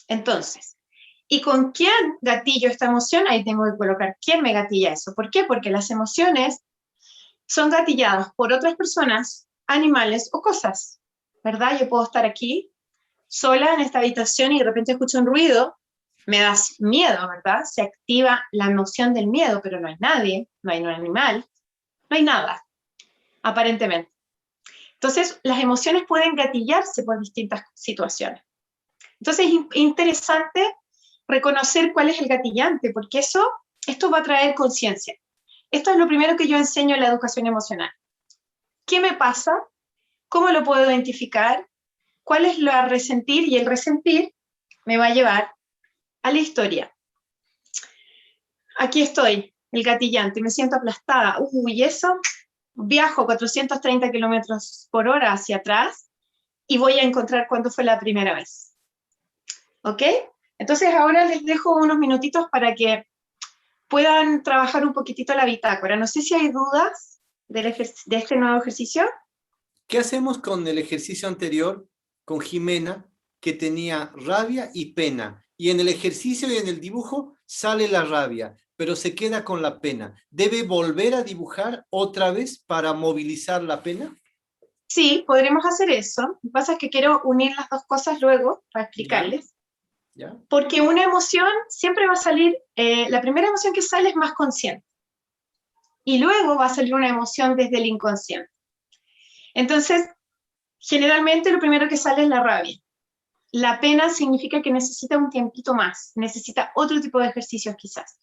Entonces, ¿y con quién gatillo esta emoción? Ahí tengo que colocar quién me gatilla eso. ¿Por qué? Porque las emociones son gatilladas por otras personas, animales o cosas, ¿verdad? Yo puedo estar aquí sola en esta habitación y de repente escucho un ruido, me da miedo, ¿verdad? Se activa la noción del miedo, pero no hay nadie, no hay un animal, no hay nada, aparentemente. Entonces, las emociones pueden gatillarse por distintas situaciones. Entonces, es interesante reconocer cuál es el gatillante, porque esto va a traer conciencia. Esto es lo primero que yo enseño en la educación emocional. ¿Qué me pasa? ¿Cómo lo puedo identificar? ¿Cuál es lo a resentir? Y el resentir me va a llevar a la historia. Aquí estoy, el gatillante, me siento aplastada. Y eso, viajo 430 kilómetros por hora hacia atrás y voy a encontrar cuándo fue la primera vez. ¿Ok? Entonces ahora les dejo unos minutitos para que puedan trabajar un poquitito la bitácora. No sé si hay dudas de este nuevo ejercicio. ¿Qué hacemos con el ejercicio anterior, con Jimena, que tenía rabia y pena? Y en el ejercicio y en el dibujo sale la rabia, pero se queda con la pena. ¿Debe volver a dibujar otra vez para movilizar la pena? Sí, podremos hacer eso. Lo que pasa es que quiero unir las dos cosas luego para explicarles. ¿Ya? Porque una emoción siempre va a salir, la primera emoción que sale es más consciente. Y luego va a salir una emoción desde el inconsciente. Entonces, generalmente lo primero que sale es la rabia. La pena significa que necesita un tiempito más, necesita otro tipo de ejercicios quizás.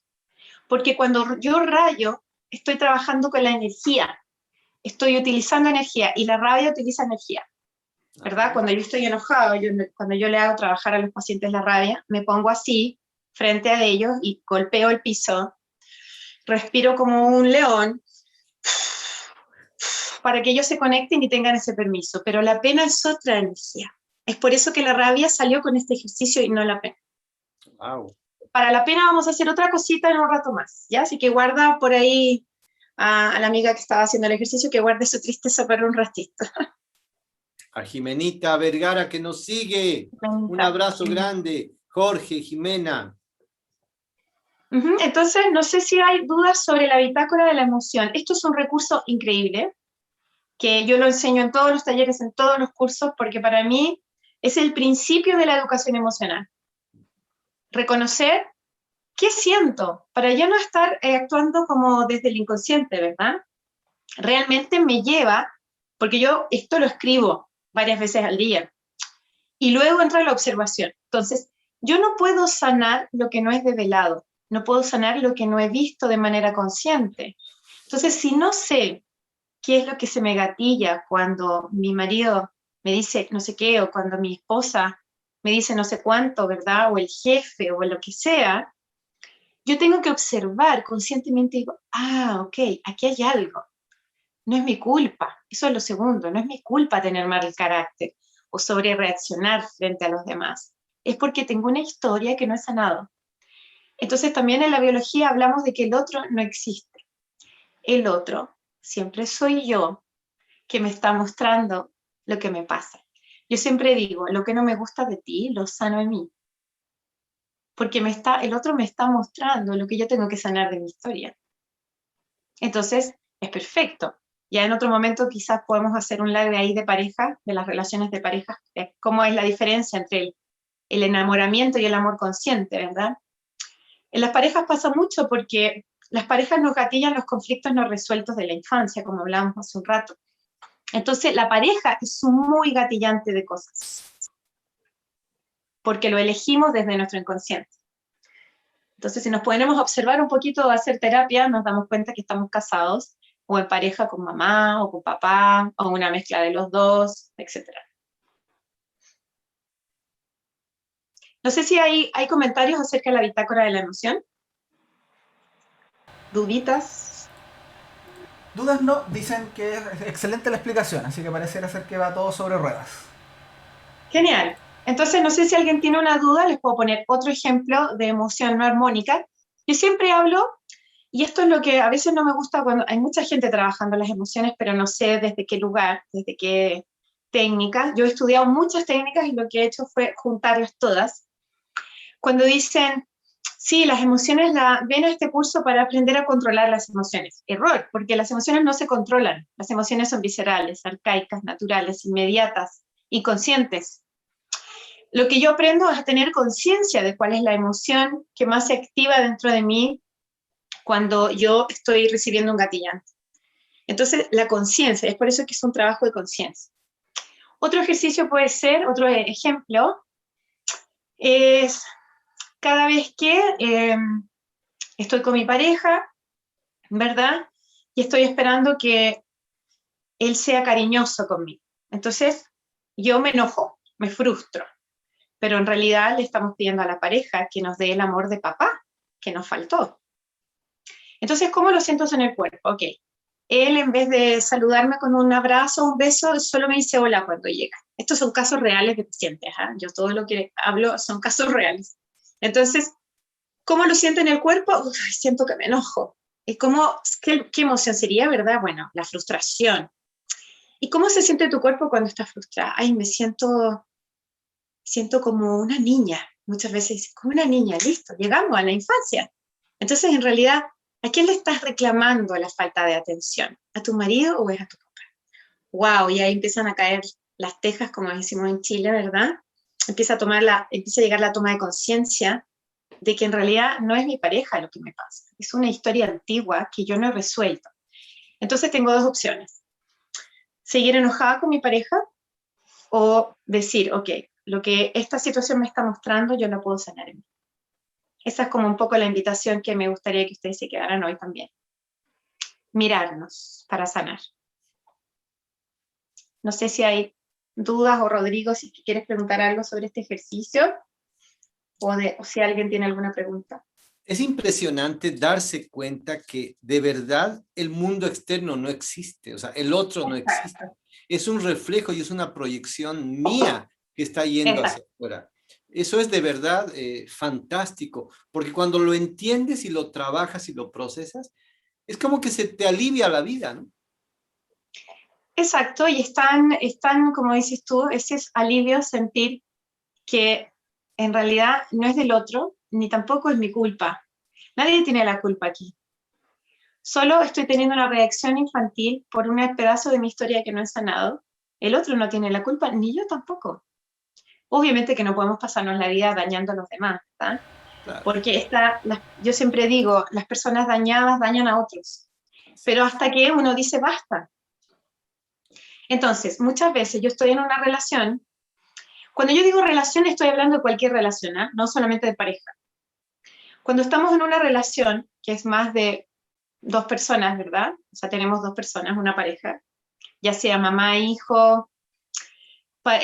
Porque cuando yo rayo, estoy trabajando con la energía, estoy utilizando energía y la rabia utiliza energía, ¿verdad? Cuando yo estoy enojado, cuando yo le hago trabajar a los pacientes la rabia, me pongo así frente a ellos y golpeo el piso, respiro como un león para que ellos se conecten y tengan ese permiso, pero la pena es otra energía. Es por eso que la rabia salió con este ejercicio y no la pena. Wow. Para la pena vamos a hacer otra cosita en un rato más, ¿ya? Así que guarda por ahí a la amiga que estaba haciendo el ejercicio, que guarde su tristeza para un ratito. A Jimenita Vergara que nos sigue. Un abrazo grande. Jorge, Jimena. Entonces, no sé si hay dudas sobre la bitácora de la emoción. Esto es un recurso increíble, que yo lo enseño en todos los talleres, en todos los cursos, porque para mí es el principio de la educación emocional. Reconocer qué siento, para ya no estar actuando como desde el inconsciente, ¿verdad? Realmente me lleva, porque yo esto lo escribo varias veces al día, y luego entra la observación. Entonces, yo no puedo sanar lo que no es develado, no puedo sanar lo que no he visto de manera consciente. Entonces, si no sé qué es lo que se me gatilla cuando mi marido me dice no sé qué, o cuando mi esposa me dice no sé cuánto, ¿verdad? O el jefe, o lo que sea, yo tengo que observar conscientemente y digo, ok, aquí hay algo. No es mi culpa, eso es lo segundo, no es mi culpa tener mal carácter o sobre reaccionar frente a los demás. Es porque tengo una historia que no he sanado. Entonces también en la biología hablamos de que el otro no existe. El otro siempre soy yo que me está mostrando lo que me pasa. Yo siempre digo, lo que no me gusta de ti, lo sano en mí. Porque el otro me está mostrando lo que yo tengo que sanar de mi historia. Entonces, es perfecto. Ya en otro momento quizás podemos hacer un live ahí de pareja, de las relaciones de pareja, de cómo es la diferencia entre el enamoramiento y el amor consciente, ¿verdad? En las parejas pasa mucho porque las parejas nos gatillan los conflictos no resueltos de la infancia, como hablábamos hace un rato. Entonces, la pareja es muy gatillante de cosas, porque lo elegimos desde nuestro inconsciente. Entonces, si nos ponemos a observar un poquito, a hacer terapia, nos damos cuenta que estamos casados, o en pareja con mamá, o con papá, o una mezcla de los dos, etc. No sé si hay comentarios acerca de la bitácora de la emoción. ¿Duditas? Dudas no, dicen que es excelente la explicación, así que pareciera ser que va todo sobre ruedas. Genial. Entonces, no sé si alguien tiene una duda, les puedo poner otro ejemplo de emoción no armónica. Yo siempre hablo, y esto es lo que a veces no me gusta cuando hay mucha gente trabajando las emociones, pero no sé desde qué lugar, desde qué técnicas. Yo he estudiado muchas técnicas y lo que he hecho fue juntarlas todas. Cuando dicen, sí, las emociones, ven a este curso para aprender a controlar las emociones. Error, porque las emociones no se controlan. Las emociones son viscerales, arcaicas, naturales, inmediatas, inconscientes. lo que yo aprendo es a tener conciencia de cuál es la emoción que más se activa dentro de mí cuando yo estoy recibiendo un gatillante. Entonces, la conciencia, es por eso que es un trabajo de conciencia. Otro ejercicio puede ser, otro ejemplo, es cada vez que estoy con mi pareja, ¿verdad? Y estoy esperando que él sea cariñoso conmigo. Entonces, yo me enojo, me frustro, pero en realidad le estamos pidiendo a la pareja que nos dé el amor de papá, que nos faltó. Entonces, ¿cómo lo siento en el cuerpo? Ok, él en vez de saludarme con un abrazo, un beso, solo me dice hola cuando llega. Estos son casos reales de pacientes, ¿eh? Yo todo lo que hablo son casos reales. Entonces, ¿cómo lo siento en el cuerpo? Uf, siento que me enojo. ¿Y qué emoción sería, verdad? Bueno, la frustración. ¿Y cómo se siente tu cuerpo cuando estás frustrada? Ay, me siento como una niña. Muchas veces, como una niña, listo, llegamos a la infancia. Entonces, en realidad, ¿a quién le estás reclamando la falta de atención? ¿A tu marido o es a tu papá? Wow, y ahí empiezan a caer las tejas, como decimos en Chile, ¿verdad? Empieza a llegar la toma de conciencia de que en realidad no es mi pareja lo que me pasa. Es una historia antigua que yo no he resuelto. Entonces tengo dos opciones. Seguir enojada con mi pareja o decir, ok, lo que esta situación me está mostrando, yo lo puedo sanar en mí. Esa es como un poco la invitación que me gustaría que ustedes se quedaran hoy también. Mirarnos para sanar. No sé si hay dudas o Rodrigo, si quieres preguntar algo sobre este ejercicio o si alguien tiene alguna pregunta. Es impresionante darse cuenta que de verdad el mundo externo no existe, o sea, el otro no existe. Es un reflejo y es una proyección mía que está yendo hacia afuera. Eso es de verdad fantástico, porque cuando lo entiendes y lo trabajas y lo procesas, es como que se te alivia la vida, ¿no? Exacto, y están, como dices tú, ese es alivio sentir que en realidad no es del otro, ni tampoco es mi culpa. Nadie tiene la culpa aquí. Solo estoy teniendo una reacción infantil por un pedazo de mi historia que no he sanado. El otro no tiene la culpa, ni yo tampoco. Obviamente que no podemos pasarnos la vida dañando a los demás, ¿verdad? Claro. Porque yo siempre digo, las personas dañadas dañan a otros. Pero hasta que uno dice basta. Entonces, muchas veces yo estoy en una relación. Cuando yo digo relación, estoy hablando de cualquier relación, ¿eh? No solamente de pareja. Cuando estamos en una relación que es más de dos personas, ¿verdad? O sea, tenemos dos personas, una pareja, ya sea mamá, hijo,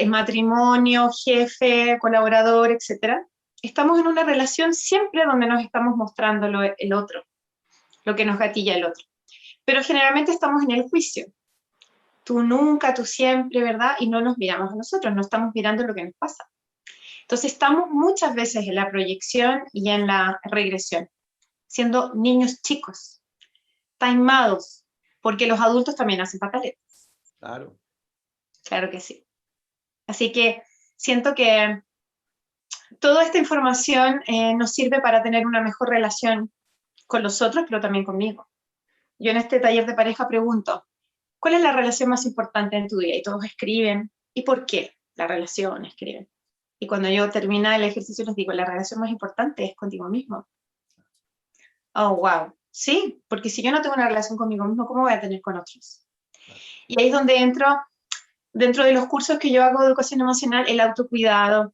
matrimonio, jefe, colaborador, etc. Estamos en una relación siempre donde nos estamos mostrando el otro, lo que nos gatilla el otro. Pero generalmente estamos en el juicio. Tú nunca, tú siempre, ¿verdad? Y no nos miramos a nosotros, no estamos mirando lo que nos pasa. Entonces estamos muchas veces en la proyección y en la regresión, siendo niños chicos, timados, porque los adultos también hacen pataletas. Claro. Claro que sí. Así que siento que toda esta información nos sirve para tener una mejor relación con los otros, pero también conmigo. Yo en este taller de pareja pregunto, ¿cuál es la relación más importante en tu vida? Y todos escriben, ¿y por qué la relación? Escriben. Y cuando yo termino el ejercicio les digo, la relación más importante es contigo mismo. Oh, wow. Sí, porque si yo no tengo una relación conmigo mismo, ¿cómo voy a tener con otros? Y ahí es donde entro, dentro de los cursos que yo hago de educación emocional, el autocuidado,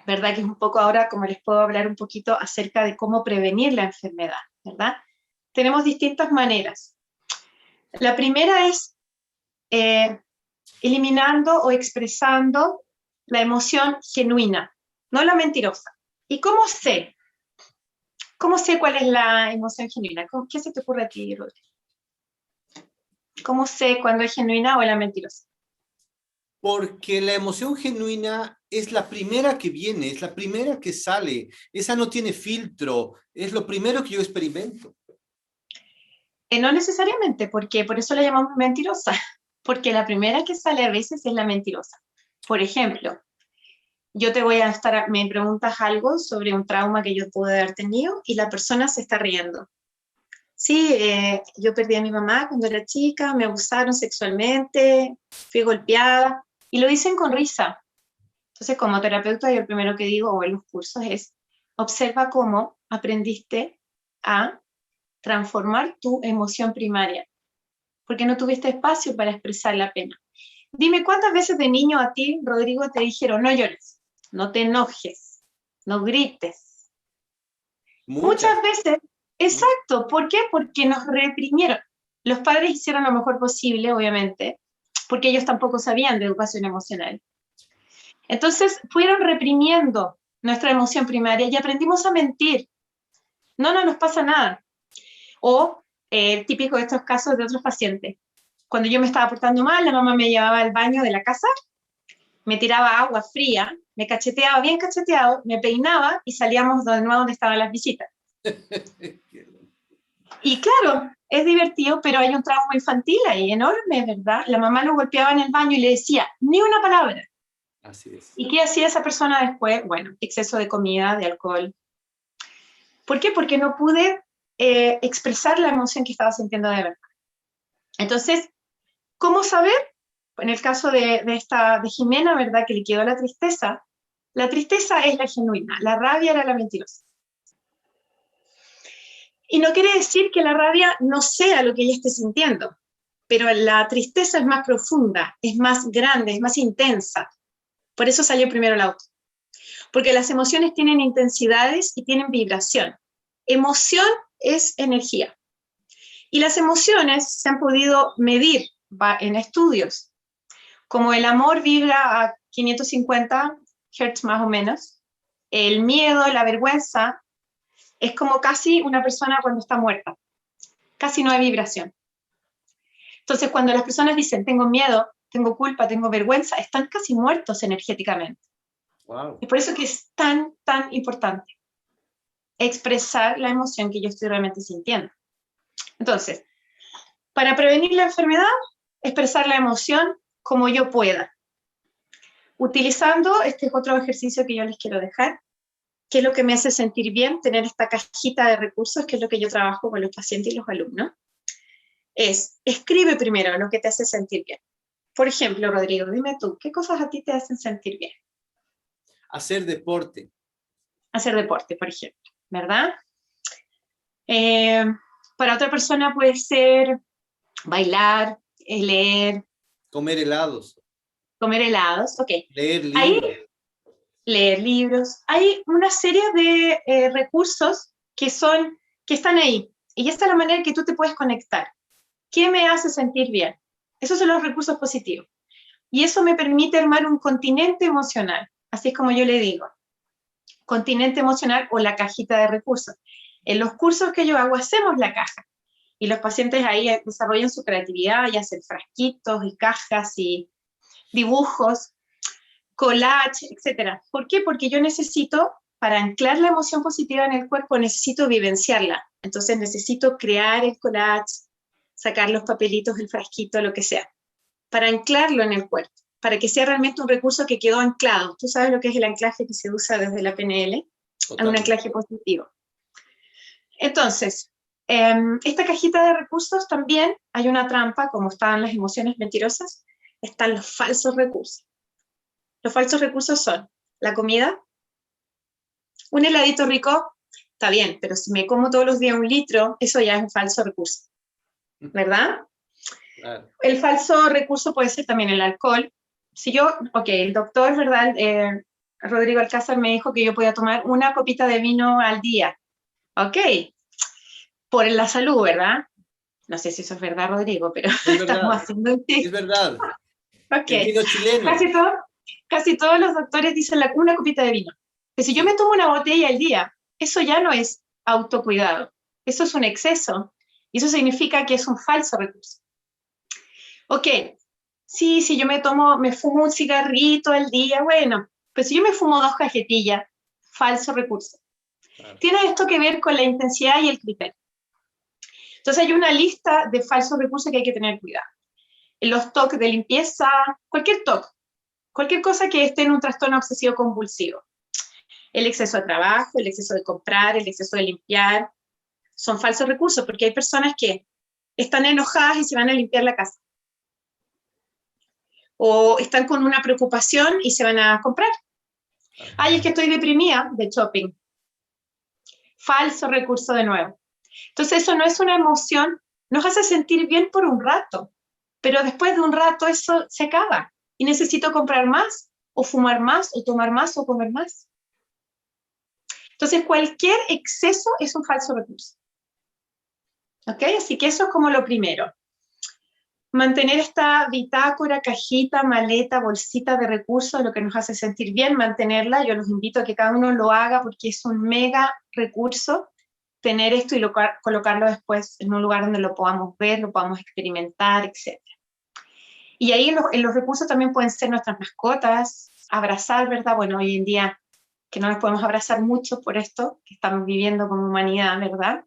¿verdad? Que es un poco ahora, como les puedo hablar un poquito acerca de cómo prevenir la enfermedad, ¿verdad? Tenemos distintas maneras. La primera es eliminando o expresando la emoción genuina, no la mentirosa. ¿Y cómo sé? ¿Cómo sé cuál es la emoción genuina? ¿Qué se te ocurre a ti, Rodrigo? ¿Cómo sé cuándo es genuina o es la mentirosa? Porque la emoción genuina es la primera que viene, es la primera que sale. Esa no tiene filtro, es lo primero que yo experimento. No necesariamente, porque por eso la llamamos mentirosa, porque la primera que sale a veces es la mentirosa. Por ejemplo, me preguntas algo sobre un trauma que yo pude haber tenido y la persona se está riendo. Sí, yo perdí a mi mamá cuando era chica, me abusaron sexualmente, fui golpeada, y lo dicen con risa. Entonces, como terapeuta, yo lo primero que digo o en los cursos es, observa cómo aprendiste a transformar tu emoción primaria, porque no tuviste espacio para expresar la pena. Dime, ¿cuántas veces de niño a ti, Rodrigo, te dijeron, no llores, no te enojes, no grites? Muchas veces, exacto. ¿Por qué? Porque nos reprimieron. Los padres hicieron lo mejor posible, obviamente, porque ellos tampoco sabían de educación emocional. Entonces, fueron reprimiendo nuestra emoción primaria y aprendimos a mentir. No, no nos pasa nada. O, típico de estos casos de otros pacientes. Cuando yo me estaba portando mal, la mamá me llevaba al baño de la casa, me tiraba agua fría, me cacheteaba bien cacheteado, me peinaba y salíamos de nuevo donde estaban las visitas. Y claro, es divertido, pero hay un trauma infantil ahí enorme, ¿verdad? La mamá lo golpeaba en el baño y le decía, ni una palabra. Así es. ¿Y qué hacía esa persona después? Bueno, exceso de comida, de alcohol. ¿Por qué? Porque no pude expresar la emoción que estaba sintiendo de verdad. Entonces, ¿cómo saber? En el caso de Jimena, ¿verdad? Que le quedó la tristeza es la genuina, la rabia era la mentirosa. Y no quiere decir que la rabia no sea lo que ella esté sintiendo, pero la tristeza es más profunda, es más grande, es más intensa. Por eso salió primero el auto. Porque las emociones tienen intensidades y tienen vibración. Emoción es energía. Y las emociones se han podido medir en estudios. Como el amor vibra a 550 Hz más o menos, el miedo, la vergüenza, es como casi una persona cuando está muerta. Casi no hay vibración. Entonces, cuando las personas dicen, tengo miedo, tengo culpa, tengo vergüenza, están casi muertos energéticamente. Wow. Es por eso que es tan, tan importante expresar la emoción que yo estoy realmente sintiendo. Entonces, para prevenir la enfermedad, expresar la emoción como yo pueda. Utilizando, este es otro ejercicio que yo les quiero dejar, que es lo que me hace sentir bien, tener esta cajita de recursos, que es lo que yo trabajo con los pacientes y los alumnos, es, escribe primero lo que te hace sentir bien. Por ejemplo, Rodrigo, dime tú, ¿qué cosas a ti te hacen sentir bien? Hacer deporte. Hacer deporte, por ejemplo, ¿verdad? Para otra persona puede ser bailar, leer. Comer helados. Comer helados, ok. Leer libros. Ahí, leer libros. Hay una serie de recursos que están ahí. Y esta es la manera en que tú te puedes conectar. ¿Qué me hace sentir bien? Esos son los recursos positivos. Y eso me permite armar un continente emocional. Así es como yo le digo. Continente emocional o la cajita de recursos. En los cursos que yo hago hacemos la caja. Y los pacientes ahí desarrollan su creatividad y hacen frasquitos y cajas y dibujos, collage, etc. ¿Por qué? Porque yo necesito, para anclar la emoción positiva en el cuerpo, necesito vivenciarla. Entonces necesito crear el collage, sacar los papelitos, el frasquito, lo que sea, para anclarlo en el cuerpo, para que sea realmente un recurso que quedó anclado. Tú sabes lo que es el anclaje que se usa desde la PNL, un anclaje positivo. Entonces, esta cajita de recursos también hay una trampa, como están las emociones mentirosas, están los falsos recursos. Los falsos recursos son la comida, un heladito rico, está bien, pero si me como todos los días 1 litro, eso ya es un falso recurso, ¿verdad? Claro. El falso recurso puede ser también el alcohol. Si yo, ok, el doctor, ¿verdad? Rodrigo Alcázar me dijo que yo podía tomar 1 copita de vino al día. Ok, por la salud, ¿verdad? No sé si eso es verdad, Rodrigo, pero estamos haciendo un test. Es verdad. Ok. El vino chileno. Casi todos los doctores dicen 1 copita de vino. Que si yo me tomo 1 botella al día, eso ya no es autocuidado. Eso es un exceso. Y eso significa que es un falso recurso. Ok, sí, si yo me fumo un cigarrito al día, bueno, pero si yo me fumo 2 cajetillas, falso recurso. Claro. Tiene esto que ver con la intensidad y el criterio. Entonces hay una lista de falsos recursos que hay que tener cuidado. En los TOC de limpieza, cualquier TOC, cualquier cosa que esté en un trastorno obsesivo compulsivo. El exceso de trabajo, el exceso de comprar, el exceso de limpiar, son falsos recursos porque hay personas que están enojadas y se van a limpiar la casa. o están con una preocupación y se van a comprar. Ay, es que estoy deprimida de shopping. Falso recurso de nuevo. Entonces eso no es una emoción, nos hace sentir bien por un rato, pero después de un rato eso se acaba y necesito comprar más, o fumar más, o tomar más, o comer más. Entonces cualquier exceso es un falso recurso. ¿Ok? Así que eso es como lo primero. Mantener esta bitácora, cajita, maleta, bolsita de recursos, lo que nos hace sentir bien, mantenerla. Yo los invito a que cada uno lo haga porque es un mega recurso tener esto y colocarlo después en un lugar donde lo podamos ver, lo podamos experimentar, etc. Y ahí en los recursos también pueden ser nuestras mascotas, abrazar, ¿verdad? Bueno, hoy en día que no nos podemos abrazar mucho por esto que estamos viviendo como humanidad, ¿verdad?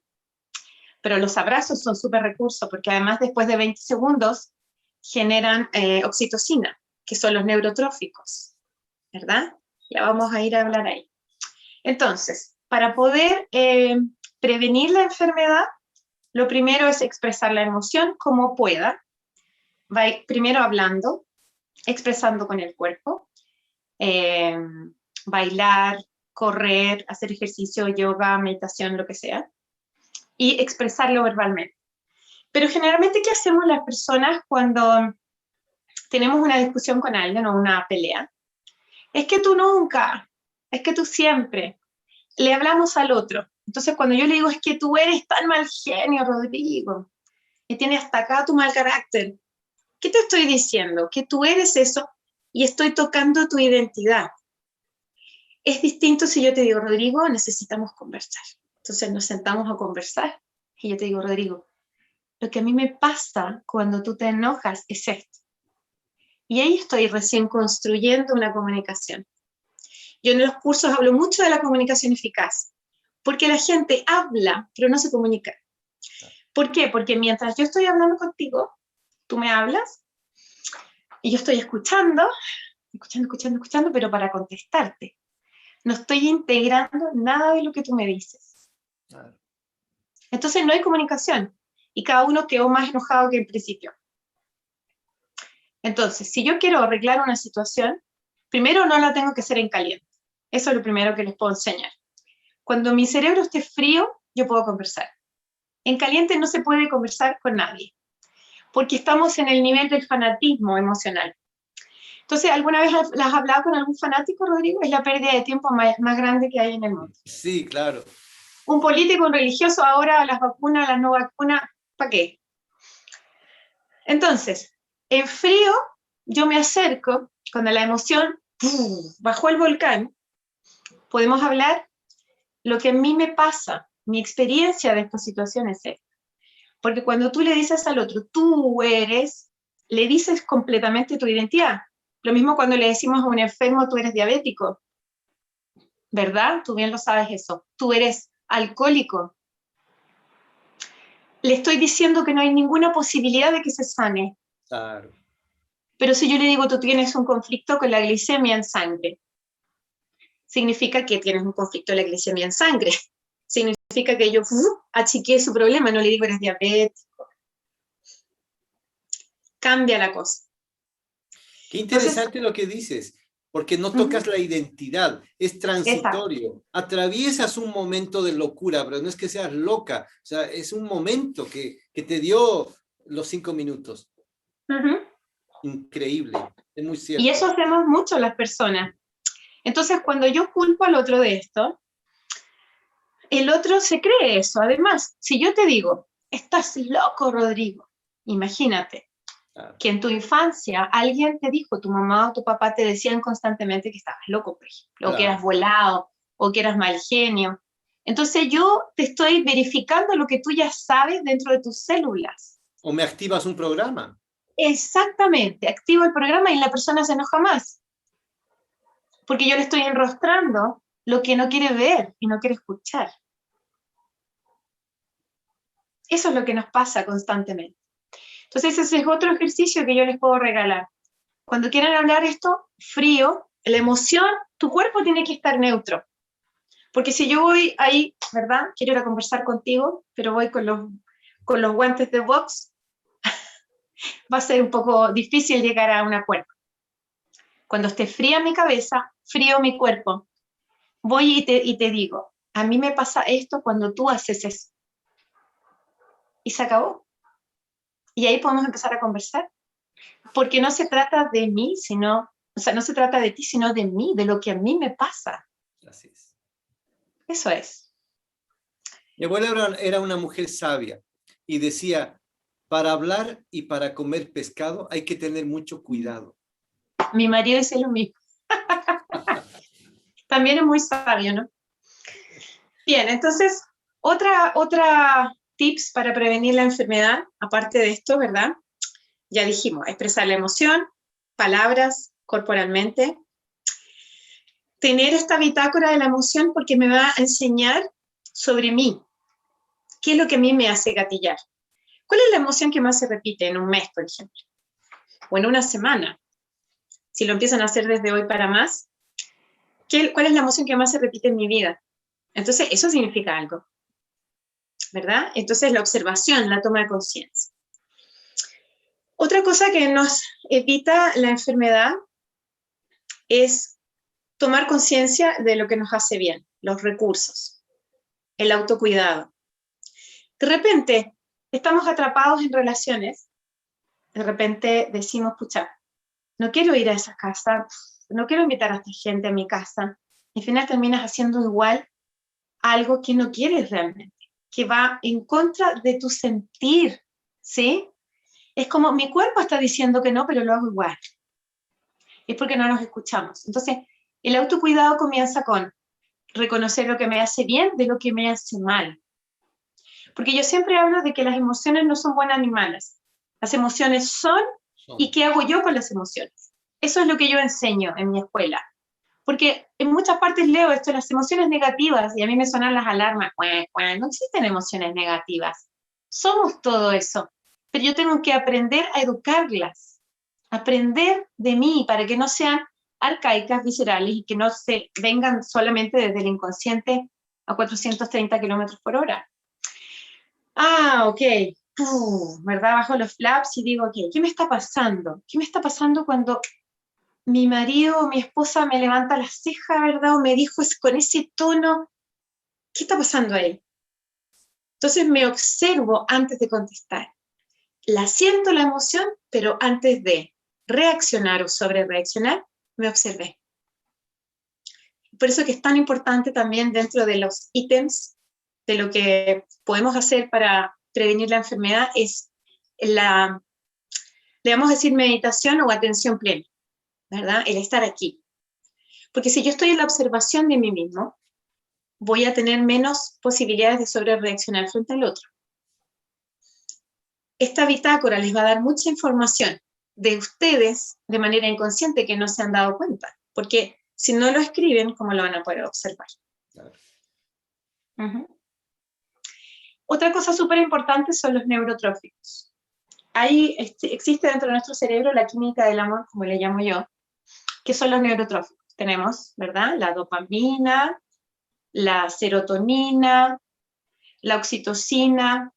Pero los abrazos son súper recursos porque además después de 20 segundos generan oxitocina, que son los neurotróficos, ¿verdad? Ya vamos a ir a hablar ahí. Entonces, para poder prevenir la enfermedad, lo primero es expresar la emoción como pueda. Primero hablando, expresando con el cuerpo, bailar, correr, hacer ejercicio, yoga, meditación, lo que sea, y expresarlo verbalmente. Pero generalmente, ¿qué hacemos las personas cuando tenemos una discusión con alguien o una pelea? Es que tú nunca, es que tú siempre, le hablamos al otro. Entonces cuando yo le digo, es que tú eres tan mal genio, Rodrigo, y tienes hasta acá tu mal carácter, ¿qué te estoy diciendo? Que tú eres eso y estoy tocando tu identidad. Es distinto si yo te digo, Rodrigo, necesitamos conversar. Entonces nos sentamos a conversar y yo te digo, Rodrigo, lo que a mí me pasa cuando tú te enojas es esto. Y ahí estoy recién construyendo una comunicación. Yo en los cursos hablo mucho de la comunicación eficaz, porque la gente habla, pero no se comunica. ¿Por qué? Porque mientras yo estoy hablando contigo, tú me hablas, y yo estoy escuchando, pero para contestarte. No estoy integrando nada de lo que tú me dices. Entonces no hay comunicación, y cada uno quedó más enojado que el principio. Entonces, si yo quiero arreglar una situación, primero no la tengo que hacer en caliente. Eso es lo primero que les puedo enseñar. Cuando mi cerebro esté frío, yo puedo conversar. En caliente no se puede conversar con nadie, porque estamos en el nivel del fanatismo emocional. Entonces, ¿alguna vez has hablado con algún fanático, Rodrigo? Es la pérdida de tiempo más grande que hay en el mundo. Sí, claro. Un político, un religioso, ahora las vacunas, las no vacunas, ¿para qué? Entonces, en frío, yo me acerco, cuando la emoción bajó el volcán, podemos hablar lo que a mí me pasa, mi experiencia de estas situaciones es esta. Porque cuando tú le dices al otro, tú eres, le dices completamente tu identidad. Lo mismo cuando le decimos a un enfermo, tú eres diabético, ¿verdad? Tú bien lo sabes eso. Tú eres alcohólico. Le estoy diciendo que no hay ninguna posibilidad de que se sane. Claro. Pero si yo le digo, tú tienes un conflicto con la glicemia en sangre, significa que tienes un conflicto de la glicemia en sangre. Significa que yo achiqué su problema, no le digo eres diabético. Cambia la cosa. Qué interesante lo que dices, porque no tocas la identidad, es transitorio. Exacto. Atraviesas un momento de locura, pero no es que seas loca, o sea, es un momento que te dio los 5 minutos. Increíble, es muy cierto. Y eso hacemos mucho las personas. Entonces, cuando yo culpo al otro de esto, el otro se cree eso. Además, si yo te digo, estás loco, Rodrigo, imagínate que en tu infancia alguien te dijo, tu mamá o tu papá te decían constantemente que estabas loco, por ejemplo, o que eras volado, o que eras mal genio. Entonces yo te estoy verificando lo que tú ya sabes dentro de tus células. O me activas un programa. Exactamente, activo el programa y la persona se enoja más. Porque yo le estoy enrostrando lo que no quiere ver y no quiere escuchar. Eso es lo que nos pasa constantemente. Entonces ese es otro ejercicio que yo les puedo regalar. Cuando quieran hablar esto, frío, la emoción, tu cuerpo tiene que estar neutro. Porque si yo voy ahí, ¿verdad? Quiero ir a conversar contigo, pero voy con los guantes de box, va a ser un poco difícil llegar a un acuerdo. Cuando esté fría mi cabeza, frío mi cuerpo, voy y te digo, a mí me pasa esto cuando tú haces eso. Y se acabó. Y ahí podemos empezar a conversar. Porque no se trata de mí, sino, o sea, no se trata de ti, sino de mí, de lo que a mí me pasa. Así es. Eso es. Mi abuela era una mujer sabia y decía, para hablar y para comer pescado hay que tener mucho cuidado. Mi marido dice lo mismo. También es muy sabio, ¿no? Bien, entonces, otra tips para prevenir la enfermedad, aparte de esto, ¿verdad? Ya dijimos, expresar la emoción, palabras, corporalmente. Tener esta bitácora de la emoción porque me va a enseñar sobre mí. ¿Qué es lo que a mí me hace gatillar? ¿Cuál es la emoción que más se repite en un mes, por ejemplo? O en una semana. Si lo empiezan a hacer desde hoy para más, ¿cuál es la emoción que más se repite en mi vida? Entonces, eso significa algo, ¿verdad? Entonces, la observación, la toma de conciencia. Otra cosa que nos evita la enfermedad es tomar conciencia de lo que nos hace bien, los recursos, el autocuidado. De repente, estamos atrapados en relaciones, de repente decimos, pucha, no quiero ir a esa casa, no quiero invitar a esta gente a mi casa. Y al final terminas haciendo igual algo que no quieres realmente, que va en contra de tu sentir, ¿sí? Es como mi cuerpo está diciendo que no, pero lo hago igual. Es porque no nos escuchamos. Entonces, el autocuidado comienza con reconocer lo que me hace bien de lo que me hace mal. Porque yo siempre hablo de que las emociones no son buenas ni malas. Las emociones son, ¿y qué hago yo con las emociones? Eso es lo que yo enseño en mi escuela. Porque en muchas partes leo esto, las emociones negativas, y a mí me suenan las alarmas. No existen emociones negativas. Somos todo eso. Pero yo tengo que aprender a educarlas, aprender de mí para que no sean arcaicas, viscerales y que no se vengan solamente desde el inconsciente a 430 kilómetros por hora. Ok, ¿verdad? Bajo los flaps y digo, ok, ¿qué me está pasando? ¿Qué me está pasando cuando mi marido o mi esposa me levanta la ceja, ¿verdad? O me dijo con ese tono, ¿qué está pasando ahí? Entonces me observo antes de contestar. La siento la emoción, pero antes de reaccionar o sobre reaccionar, me observé. Por eso que es tan importante también dentro de los ítems de lo que podemos hacer para prevenir la enfermedad es la, debemos decir, meditación o atención plena, ¿verdad? El estar aquí. Porque si yo estoy en la observación de mí mismo, voy a tener menos posibilidades de sobrereaccionar frente al otro. Esta bitácora les va a dar mucha información de ustedes de manera inconsciente que no se han dado cuenta, porque si no lo escriben, ¿cómo lo van a poder observar? Claro. Otra cosa súper importante son los neurotróficos. Ahí existe dentro de nuestro cerebro la química del amor, como le llamo yo, que son los neurotróficos. Tenemos, ¿verdad? La dopamina, la serotonina, la oxitocina,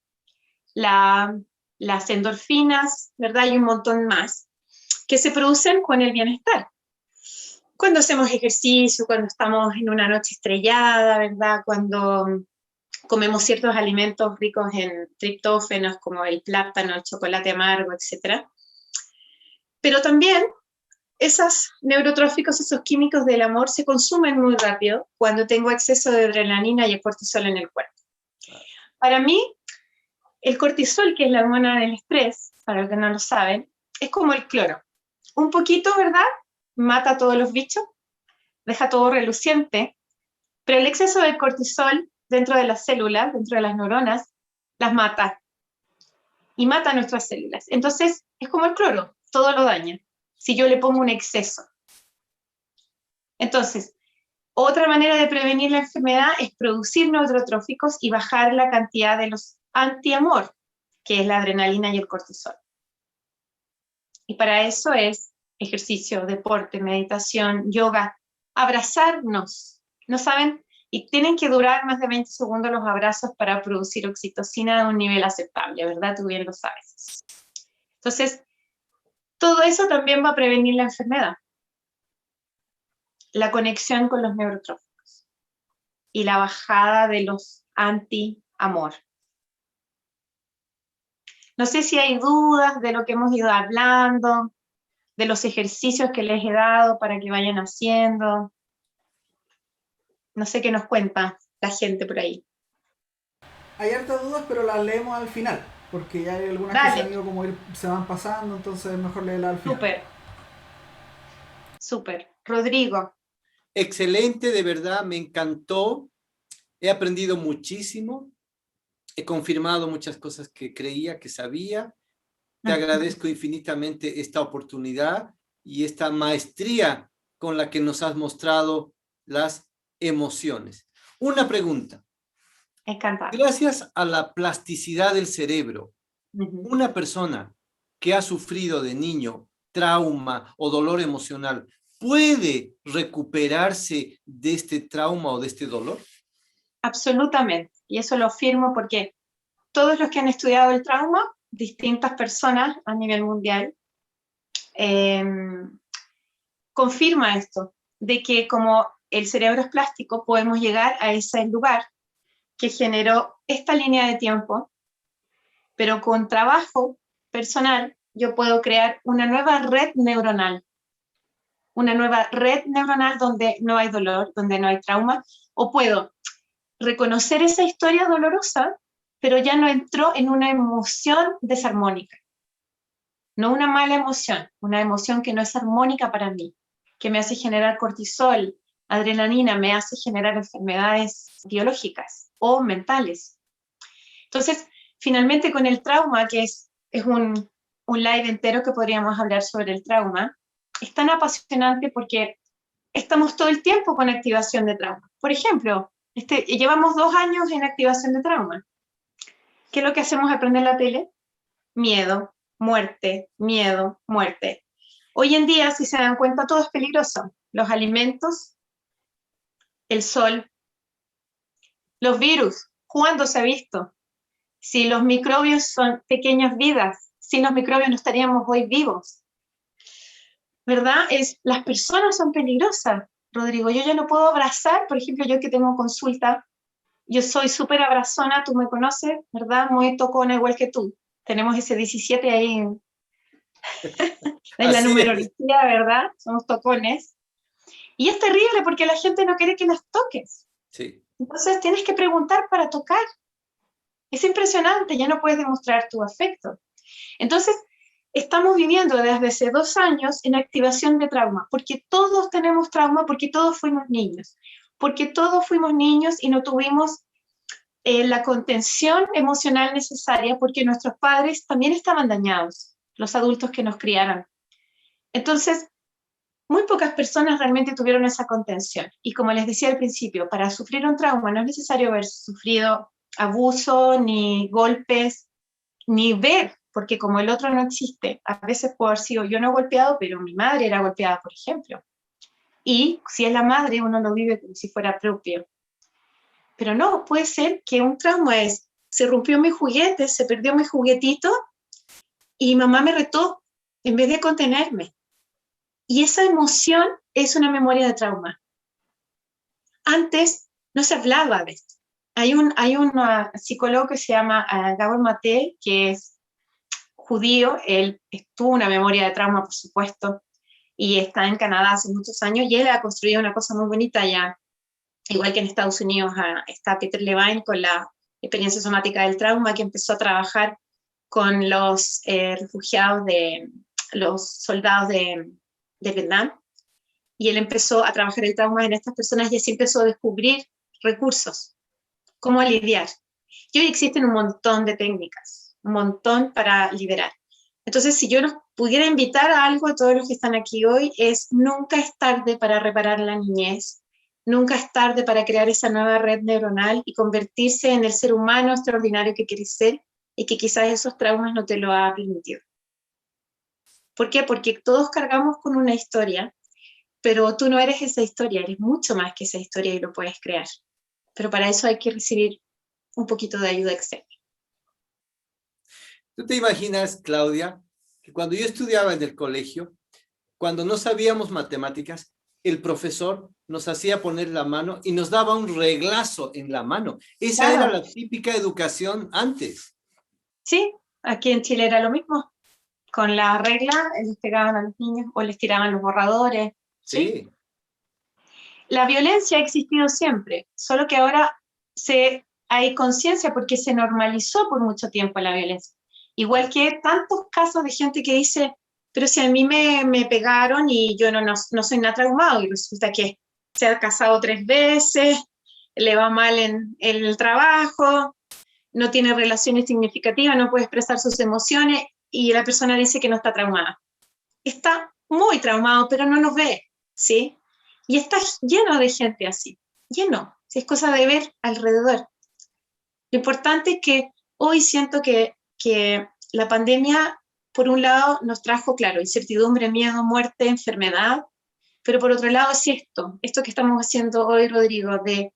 las endorfinas, ¿verdad? Y un montón más, que se producen con el bienestar. Cuando hacemos ejercicio, cuando estamos en una noche estrellada, ¿verdad? Cuando comemos ciertos alimentos ricos en triptófanos, como el plátano, el chocolate amargo, etc. Pero también esos neurotróficos, esos químicos del amor, se consumen muy rápido cuando tengo exceso de adrenalina y el cortisol en el cuerpo. Para mí, el cortisol, que es la hormona del estrés, para los que no lo saben, es como el cloro. Un poquito, ¿verdad? Mata a todos los bichos, deja todo reluciente, pero el exceso de cortisol dentro de las células, dentro de las neuronas, las mata. Y mata nuestras células. Entonces, es como el cloro, todo lo daña, si yo le pongo un exceso. Entonces, otra manera de prevenir la enfermedad es producir neurotróficos y bajar la cantidad de los antiamor, que es la adrenalina y el cortisol. Y para eso es ejercicio, deporte, meditación, yoga, abrazarnos, ¿no saben? Y tienen que durar más de 20 segundos los abrazos para producir oxitocina a un nivel aceptable, ¿verdad? Tú bien lo sabes. Entonces, todo eso también va a prevenir la enfermedad. la conexión con los neurotróficos y la bajada de los anti-amor. No sé si hay dudas de lo que hemos ido hablando, de los ejercicios que les he dado para que vayan haciendo. No sé qué nos cuenta la gente por ahí. Hay hartas dudas, pero las leemos al final, porque ya hay algunas que se han ido como se van pasando, entonces es mejor leerlas al final. Súper. Súper. Rodrigo. Excelente, de verdad, me encantó. He aprendido muchísimo. He confirmado muchas cosas que creía, que sabía. Te agradezco infinitamente esta oportunidad y esta maestría con la que nos has mostrado las emociones. Una pregunta. Encantada. Gracias a la plasticidad del cerebro, una persona que ha sufrido de niño trauma o dolor emocional, ¿puede recuperarse de este trauma o de este dolor? Absolutamente. Y eso lo afirmo porque todos los que han estudiado el trauma, distintas personas a nivel mundial, confirma esto, de que como el cerebro es plástico, podemos llegar a ese lugar que generó esta línea de tiempo, pero con trabajo personal yo puedo crear una nueva red neuronal donde no hay dolor, donde no hay trauma, o puedo reconocer esa historia dolorosa, pero ya no entró en una emoción desarmónica, no una mala emoción, una emoción que no es armónica para mí, que me hace generar cortisol, adrenalina, me hace generar enfermedades biológicas o mentales. Entonces, finalmente con el trauma, que es un live entero que podríamos hablar sobre el trauma, es tan apasionante porque estamos todo el tiempo con activación de trauma. Por ejemplo, llevamos 2 años en activación de trauma. ¿Qué es lo que hacemos al prender la tele? Miedo, muerte, miedo, muerte. Hoy en día, si se dan cuenta, todo es peligroso. Los alimentos, el sol, los virus. ¿Cuándo se ha visto? Si los microbios son pequeñas vidas, sin los microbios no estaríamos hoy vivos. ¿Verdad? Las personas son peligrosas, Rodrigo. Yo ya no puedo abrazar, por ejemplo, yo que tengo consulta, yo soy súper abrazona, tú me conoces, ¿verdad? Muy tocona igual que tú. Tenemos ese 17 ahí en la numerología, ¿verdad? Somos tocones. Y es terrible porque la gente no quiere que las toques. Sí. Entonces tienes que preguntar para tocar. Es impresionante, ya no puedes demostrar tu afecto. Entonces, estamos viviendo desde hace 2 años en activación de trauma, porque todos tenemos trauma, porque todos fuimos niños. Porque todos fuimos niños y no tuvimos la contención emocional necesaria, porque nuestros padres también estaban dañados, los adultos que nos criaron. Entonces, muy pocas personas realmente tuvieron esa contención. Y como les decía al principio, para sufrir un trauma no es necesario haber sufrido abuso, ni golpes, ni ver, porque como el otro no existe, a veces puedo haber sido yo no golpeado, pero mi madre era golpeada, por ejemplo. Y si es la madre, uno lo vive como si fuera propio. Pero no, puede ser que un trauma es, se rompió mi juguete, se perdió mi juguetito, y mamá me retó en vez de contenerme. Y esa emoción es una memoria de trauma. Antes no se hablaba de esto. Hay un psicólogo que se llama Gabor Mate, que es judío, él tuvo una memoria de trauma, por supuesto, y está en Canadá hace muchos años, y él ha construido una cosa muy bonita allá, igual que en Estados Unidos está Peter Levine con la experiencia somática del trauma, que empezó a trabajar con los refugiados, los soldados de Vietnam, y él empezó a trabajar el trauma en estas personas y así empezó a descubrir recursos, cómo lidiar. Y hoy existen un montón de técnicas, un montón para liberar. Entonces, si yo nos pudiera invitar a algo a todos los que están aquí hoy, es nunca es tarde para reparar la niñez, nunca es tarde para crear esa nueva red neuronal y convertirse en el ser humano extraordinario que quieres ser y que quizás esos traumas no te lo ha permitido. ¿Por qué? Porque todos cargamos con una historia, pero tú no eres esa historia, eres mucho más que esa historia y lo puedes crear. Pero para eso hay que recibir un poquito de ayuda externa. ¿Tú te imaginas, Claudia, que cuando yo estudiaba en el colegio, cuando no sabíamos matemáticas, el profesor nos hacía poner la mano y nos daba un reglazo en la mano. Esa era la típica educación antes. Sí, aquí en Chile era lo mismo. Con la regla les pegaban a los niños o les tiraban los borradores. ¿Sí? La violencia ha existido siempre, solo que ahora hay conciencia porque se normalizó por mucho tiempo la violencia. Igual que tantos casos de gente que dice, pero si a mí me pegaron y yo no soy nada traumado, y resulta que se ha casado 3 veces, le va mal en el trabajo, no tiene relaciones significativas, no puede expresar sus emociones, y la persona dice que no está traumada. Está muy traumado, pero no nos ve, ¿sí? Y está lleno de gente así, lleno, si es cosa de ver alrededor. Lo importante es que hoy siento que la pandemia, por un lado, nos trajo, claro, incertidumbre, miedo, muerte, enfermedad, pero por otro lado, sí esto que estamos haciendo hoy, Rodrigo, de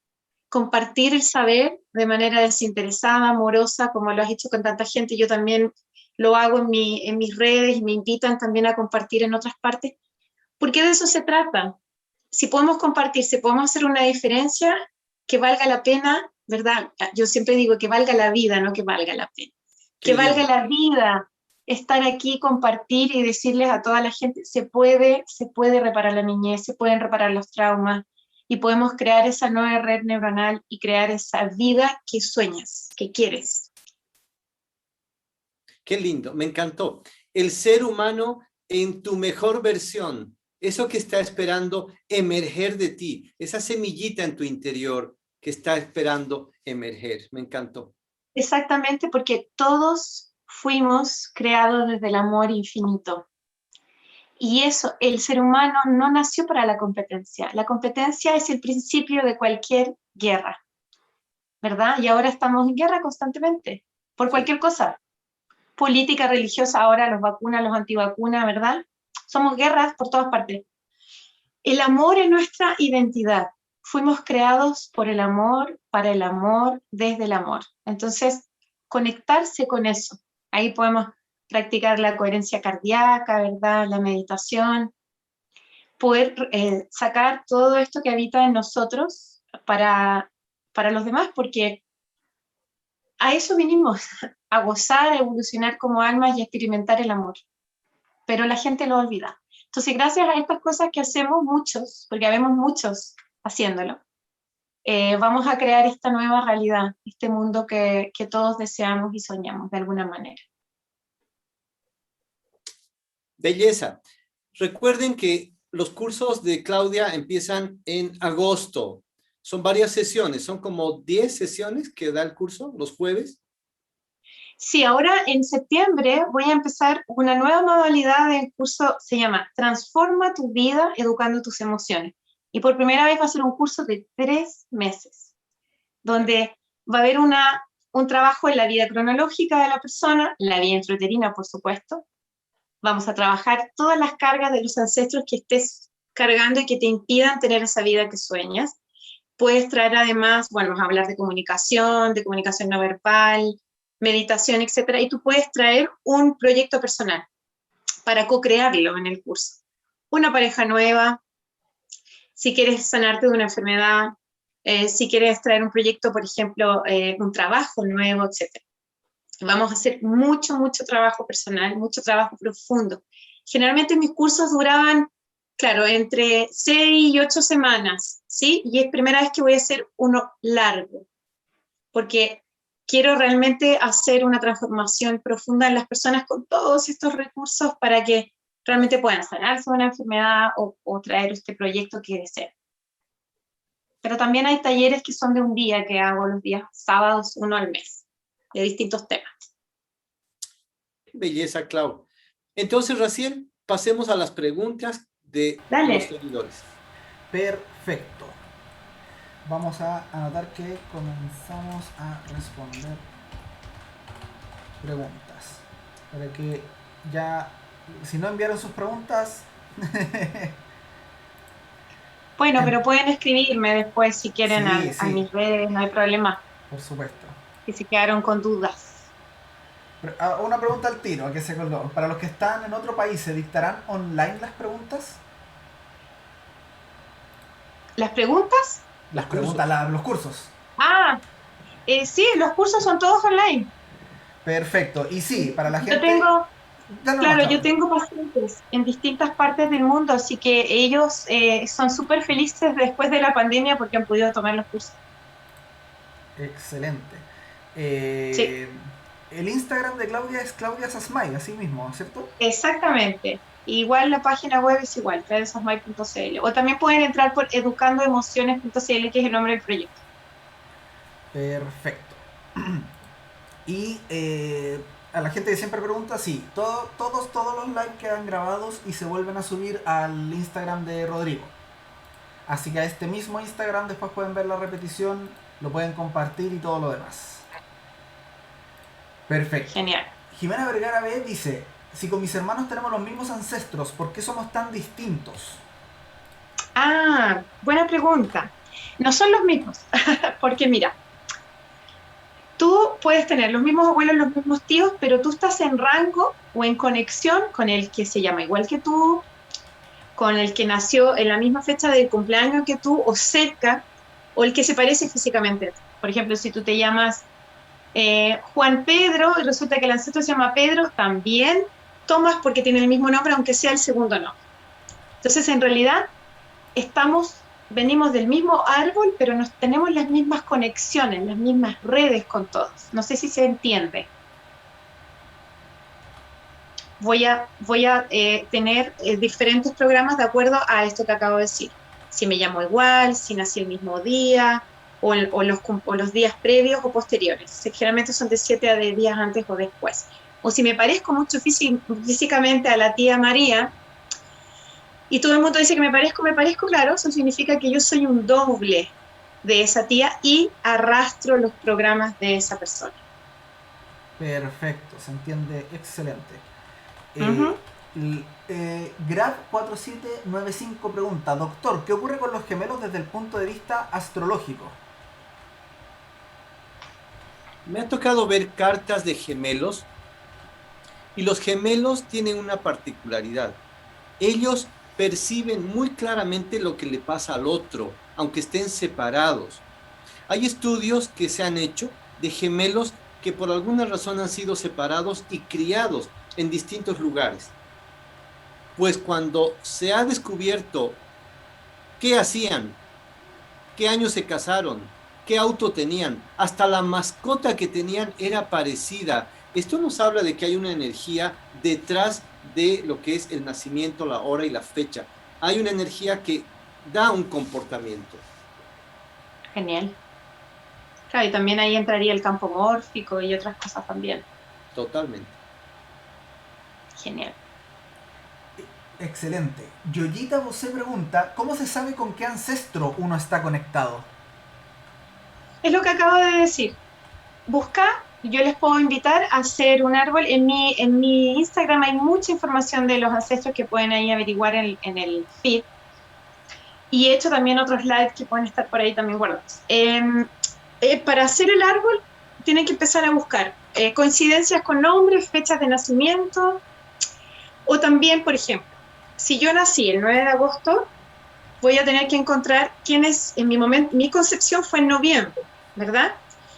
compartir el saber de manera desinteresada, amorosa, como lo has hecho con tanta gente, yo también lo hago en mis redes y me invitan también a compartir en otras partes, porque de eso se trata. Si podemos compartir, si podemos hacer una diferencia que valga la pena, ¿verdad? Yo siempre digo que valga la vida, no que valga la pena. Que valga la vida estar aquí, compartir y decirles a toda la gente, se puede reparar la niñez, se pueden reparar los traumas y podemos crear esa nueva red neuronal y crear esa vida que sueñas, que quieres. Qué lindo, me encantó. El ser humano en tu mejor versión, eso que está esperando emerger de ti, esa semillita en tu interior que está esperando emerger. Me encantó. Exactamente, porque todos fuimos creados desde el amor infinito. Y eso, el ser humano no nació para la competencia. La competencia es el principio de cualquier guerra, ¿verdad? Y ahora estamos en guerra constantemente, por cualquier cosa. Política, religiosa, ahora los vacunas, los antivacunas, ¿verdad? Somos guerras por todas partes. El amor es nuestra identidad. Fuimos creados por el amor, para el amor, desde el amor. Entonces, conectarse con eso. Ahí podemos practicar la coherencia cardíaca, ¿verdad? La meditación. Poder sacar todo esto que habita en nosotros para los demás, porque a eso vinimos, a gozar, a evolucionar como almas y a experimentar el amor. Pero la gente lo olvida. Entonces, gracias a estas cosas que hacemos muchos, porque habemos muchos haciéndolo, vamos a crear esta nueva realidad, este mundo que todos deseamos y soñamos de alguna manera. Belleza. Recuerden que los cursos de Claudia empiezan en agosto. Son varias sesiones, son como 10 sesiones que da el curso los jueves. Sí, ahora en septiembre voy a empezar una nueva modalidad del curso, se llama Transforma tu vida educando tus emociones. Y por primera vez va a ser un curso de 3 meses, donde va a haber un trabajo en la vida cronológica de la persona, la vida intrauterina, por supuesto. Vamos a trabajar todas las cargas de los ancestros que estés cargando y que te impidan tener esa vida que sueñas. Puedes traer además, bueno, vamos a hablar de comunicación no verbal, meditación, etcétera, y tú puedes traer un proyecto personal para co-crearlo en el curso. Una pareja nueva, si quieres sanarte de una enfermedad, si quieres traer un proyecto, por ejemplo, un trabajo nuevo, etcétera. Vamos a hacer mucho trabajo personal, mucho trabajo profundo. Generalmente mis cursos duraban, claro, entre 6 y 8 semanas, ¿sí? Y es primera vez que voy a hacer uno largo, porque quiero realmente hacer una transformación profunda en las personas con todos estos recursos para que realmente puedan sanarse de una enfermedad o traer este proyecto que deseen. Pero también hay talleres que son de un día que hago los días sábados, uno al mes, de distintos temas. Belleza, Clau. Entonces, Raciel, pasemos a las preguntas de los seguidores. Perfecto. Vamos a anotar que comenzamos a responder preguntas. Para que ya, si no enviaron sus preguntas... Bueno, pero pueden escribirme después si quieren a mis redes, no hay problema. Por supuesto. Que se quedaron con dudas. Una pregunta al tiro, que se colgó. Para los que están en otro país, ¿se dictarán online las preguntas? ¿Las preguntas? Las cursos. preguntas, los cursos. Ah, sí, los cursos son todos online. Perfecto. Y sí, para la Yo gente... tengo, Dale nomás, claro, yo Claudia. tengo pacientes en distintas partes del mundo, así que ellos son súper felices después de la pandemia porque han podido tomar los cursos. Excelente. Sí, Eh, el Instagram de Claudia es Claudia Sasmay, así mismo, ¿cierto? exactamente. Igual la página web es igual, claudesasmay.cl. O también pueden entrar por educandoemociones.cl, que es el nombre del proyecto. Perfecto. Y a la gente que siempre pregunta, sí, todos los live quedan grabados y se vuelven a subir al Instagram de Rodrigo. Así que a este mismo Instagram después pueden ver la repetición, lo pueden compartir y todo lo demás. Perfecto. Genial. Jimena Vergara B dice, si con mis hermanos tenemos los mismos ancestros, ¿por qué somos tan distintos? Ah, buena pregunta. No son los mismos, porque mira, tú puedes tener los mismos abuelos, los mismos tíos, pero tú estás en rango o en conexión con el que se llama igual que tú, con el que nació en la misma fecha de cumpleaños que tú o cerca, o el que se parece físicamente a ti. Por ejemplo, si tú te llamas Juan Pedro y resulta que el ancestro se llama Pedro, también tomas porque tiene el mismo nombre, aunque sea el segundo nombre. Entonces, en realidad, venimos del mismo árbol, pero tenemos las mismas conexiones, las mismas redes con todos. No sé si se entiende. Voy a tener diferentes programas de acuerdo a esto que acabo de decir. Si me llamo igual, si nací el mismo día, o los días previos o posteriores. Generalmente son de 7 a de días antes o después. O si me parezco mucho físicamente a la tía María, y todo el mundo dice que me parezco, claro, eso significa que yo soy un doble de esa tía y arrastro los programas de esa persona. Perfecto, se entiende excelente. Ujú. Grab4795 pregunta, doctor, ¿qué ocurre con los gemelos desde el punto de vista astrológico? Me ha tocado ver cartas de gemelos y los gemelos tienen una particularidad. Ellos perciben muy claramente lo que le pasa al otro, aunque estén separados. Hay estudios que se han hecho de gemelos que por alguna razón han sido separados y criados en distintos lugares. Pues cuando se ha descubierto qué hacían, qué años se casaron, qué auto tenían, hasta la mascota que tenían era parecida. Esto nos habla de que hay una energía detrás de lo que es el nacimiento, la hora y la fecha. Hay una energía que da un comportamiento. Genial. Claro, y también ahí entraría el campo mórfico y otras cosas también. Totalmente. Genial. Excelente. Yoyita Bosé pregunta, ¿cómo se sabe con qué ancestro uno está conectado? Es lo que acabo de decir. Busca, yo les puedo invitar a hacer un árbol. En mi Instagram hay mucha información de los ancestros que pueden ahí averiguar en el feed. Y he hecho también otros lives que pueden estar por ahí también guardados. Para hacer el árbol, tienen que empezar a buscar coincidencias con nombres, fechas de nacimiento, o también, por ejemplo, si yo nací el 9 de agosto, voy a tener que encontrar quién es, en mi momento, mi concepción fue en noviembre, ¿verdad?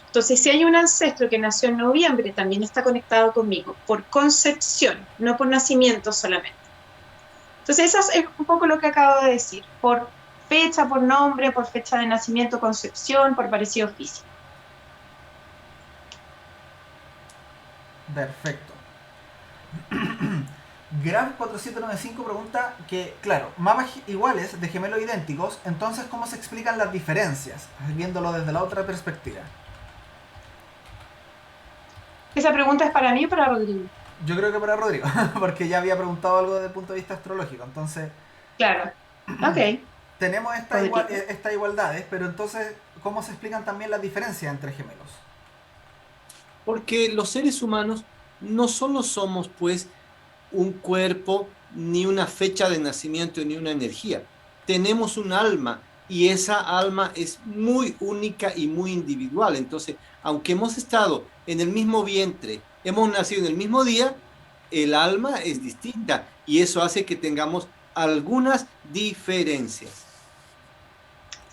Entonces, si hay un ancestro que nació en noviembre, también está conectado conmigo, por concepción, no por nacimiento solamente. Entonces, eso es un poco lo que acabo de decir, por fecha, por nombre, por fecha de nacimiento, concepción, por parecido físico. Perfecto. Grab4795 pregunta que, claro, mapas iguales de gemelos idénticos, entonces ¿cómo se explican las diferencias? Viéndolo desde la otra perspectiva. ¿Esa pregunta es para mí o para Rodrigo? Yo creo que para Rodrigo, porque ya había preguntado algo desde el punto de vista astrológico. Entonces, Claro. Ok, tenemos Rodrigo. estas igualdades, pero entonces, ¿cómo se explican también las diferencias entre gemelos? Porque los seres humanos no solo somos, pues, un cuerpo, ni una fecha de nacimiento, ni una energía. Tenemos un alma y esa alma es muy única y muy individual. Entonces, aunque hemos estado en el mismo vientre, hemos nacido en el mismo día, el alma es distinta y eso hace que tengamos algunas diferencias.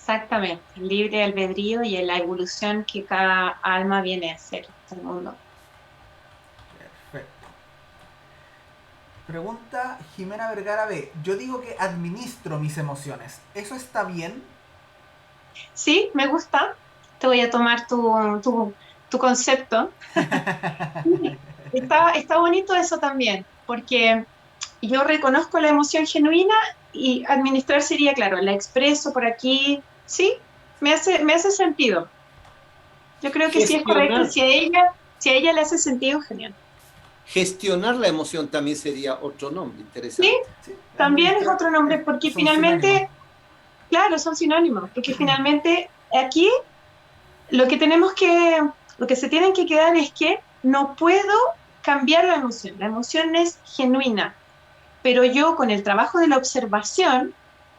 Exactamente, el libre albedrío y la evolución que cada alma viene a hacer al mundo. Perfecto. Pregunta Jimena Vergara B. Yo digo que administro mis emociones. ¿Eso está bien? Sí, me gusta. Te voy a tomar tu concepto. Está bonito eso también, porque yo reconozco la emoción genuina y administrar sería, claro, la expreso por aquí, sí, me hace sentido. Yo creo que sí es correcto y Gestionar, si a ella le hace sentido, genial. gestionar la emoción también sería otro nombre Sí, interesante. Sí, también es administrar otro nombre, porque son sinónimos. finalmente, claro, son sinónimos, porque finalmente aquí lo que tenemos que, lo que se tienen que quedar es que no puedo cambiar la emoción es genuina, pero yo con el trabajo de la observación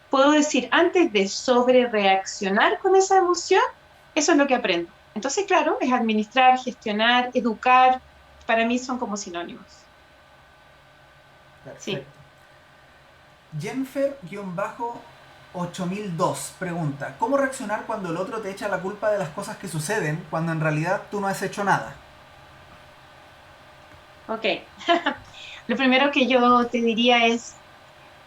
puedo decir antes de sobre reaccionar con esa emoción, eso es lo que aprendo. Entonces, claro, es administrar, gestionar, educar, para mí son como sinónimos. Sí. Perfecto. Jennifer-8002 pregunta, ¿cómo reaccionar cuando el otro te echa la culpa de las cosas que suceden cuando en realidad tú no has hecho nada? Ok. Lo primero que yo te diría es,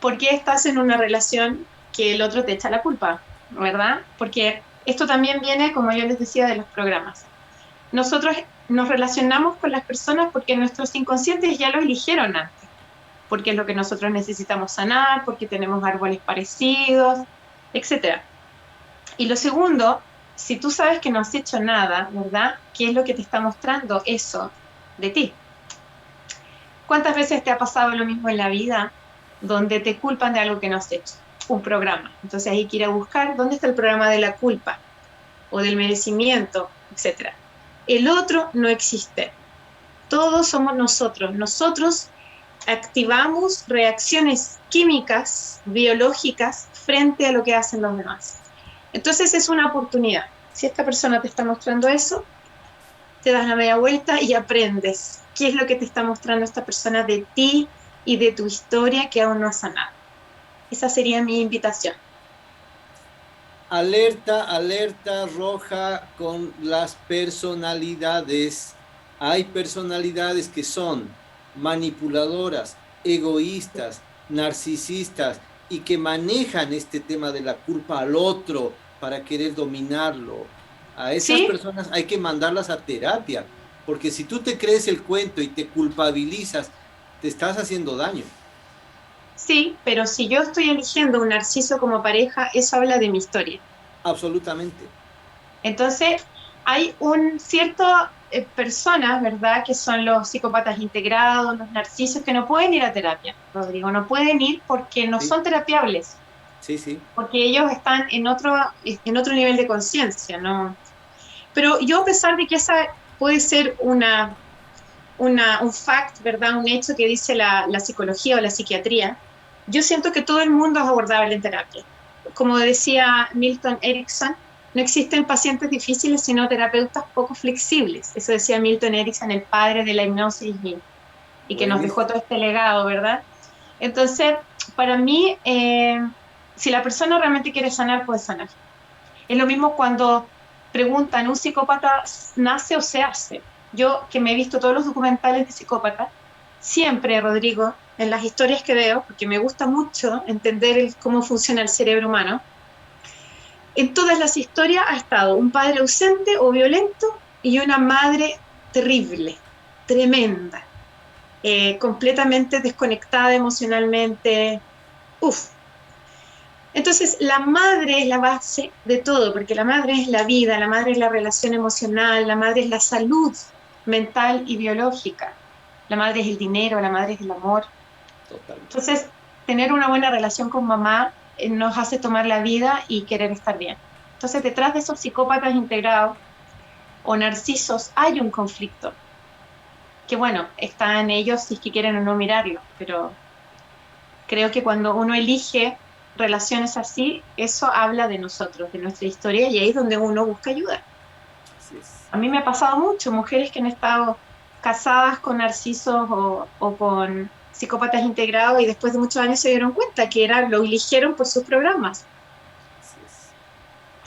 ¿por qué estás en una relación que el otro te echa la culpa? ¿Verdad? Porque esto también viene, como yo les decía, de los programas. Nosotros nos relacionamos con las personas porque nuestros inconscientes ya lo eligieron antes, porque es lo que nosotros necesitamos sanar, porque tenemos árboles parecidos, etcétera. Y lo segundo, si tú sabes que no has hecho nada, ¿verdad? ¿Qué es lo que te está mostrando eso de ti? ¿Cuántas veces te ha pasado lo mismo en la vida donde te culpan de algo que no has hecho? Un programa. Entonces hay que ir a buscar dónde está el programa de la culpa o del merecimiento, etcétera. El otro no existe. Todos somos nosotros. Nosotros activamos reacciones químicas, biológicas, frente a lo que hacen los demás. Entonces es una oportunidad. Si esta persona te está mostrando eso, te das la media vuelta y aprendes qué es lo que te está mostrando esta persona de ti y de tu historia que aún no has sanado. Esa sería mi invitación. Alerta, alerta roja con las personalidades. Hay personalidades que son manipuladoras, egoístas, narcisistas y que manejan este tema de la culpa al otro para querer dominarlo. A esas ¿Sí? personas hay que mandarlas a terapia, porque si tú te crees el cuento y te culpabilizas, te estás haciendo daño. Sí, pero si yo estoy eligiendo un narciso como pareja, eso habla de mi historia. Absolutamente. Entonces, hay un cierto personas, ¿verdad?, que son los psicópatas integrados, los narcisos, que no pueden ir a terapia, Rodrigo, no pueden ir porque no Sí, son terapiables, sí, sí. porque ellos están en otro nivel de conciencia, ¿no? Pero yo, a pesar de que esa puede ser un fact, ¿verdad?, un hecho que dice la psicología o la psiquiatría, yo siento que todo el mundo es abordable en terapia. Como decía Milton Erickson, no existen pacientes difíciles, sino terapeutas poco flexibles. Eso decía Milton Erickson, el padre de la hipnosis y que nos dejó todo Buenísimo. este legado, ¿verdad? Entonces, para mí, si la persona realmente quiere sanar, puede sanar. Es lo mismo cuando preguntan, ¿un psicópata nace o se hace? Yo, que me he visto todos los documentales de psicópatas, siempre, Rodrigo, en las historias que veo, porque me gusta mucho entender cómo funciona el cerebro humano, en todas las historias ha estado un padre ausente o violento y una madre terrible, tremenda, completamente desconectada emocionalmente. Uf. Entonces, la madre es la base de todo, porque la madre es la vida, la madre es la relación emocional, la madre es la salud mental y biológica, la madre es el dinero, la madre es el amor. Totalmente. Entonces, tener una buena relación con mamá nos hace tomar la vida y querer estar bien. Entonces, detrás de esos psicópatas integrados o narcisos hay un conflicto, que bueno, está en ellos si es que quieren o no mirarlo, pero creo que cuando uno elige relaciones así, eso habla de nosotros, de nuestra historia, y ahí es donde uno busca ayuda. Así es. A mí me ha pasado mucho, mujeres que han estado casadas con narcisos o con psicópatas integrados y después de muchos años se dieron cuenta que era, lo eligieron por sus programas. Así es.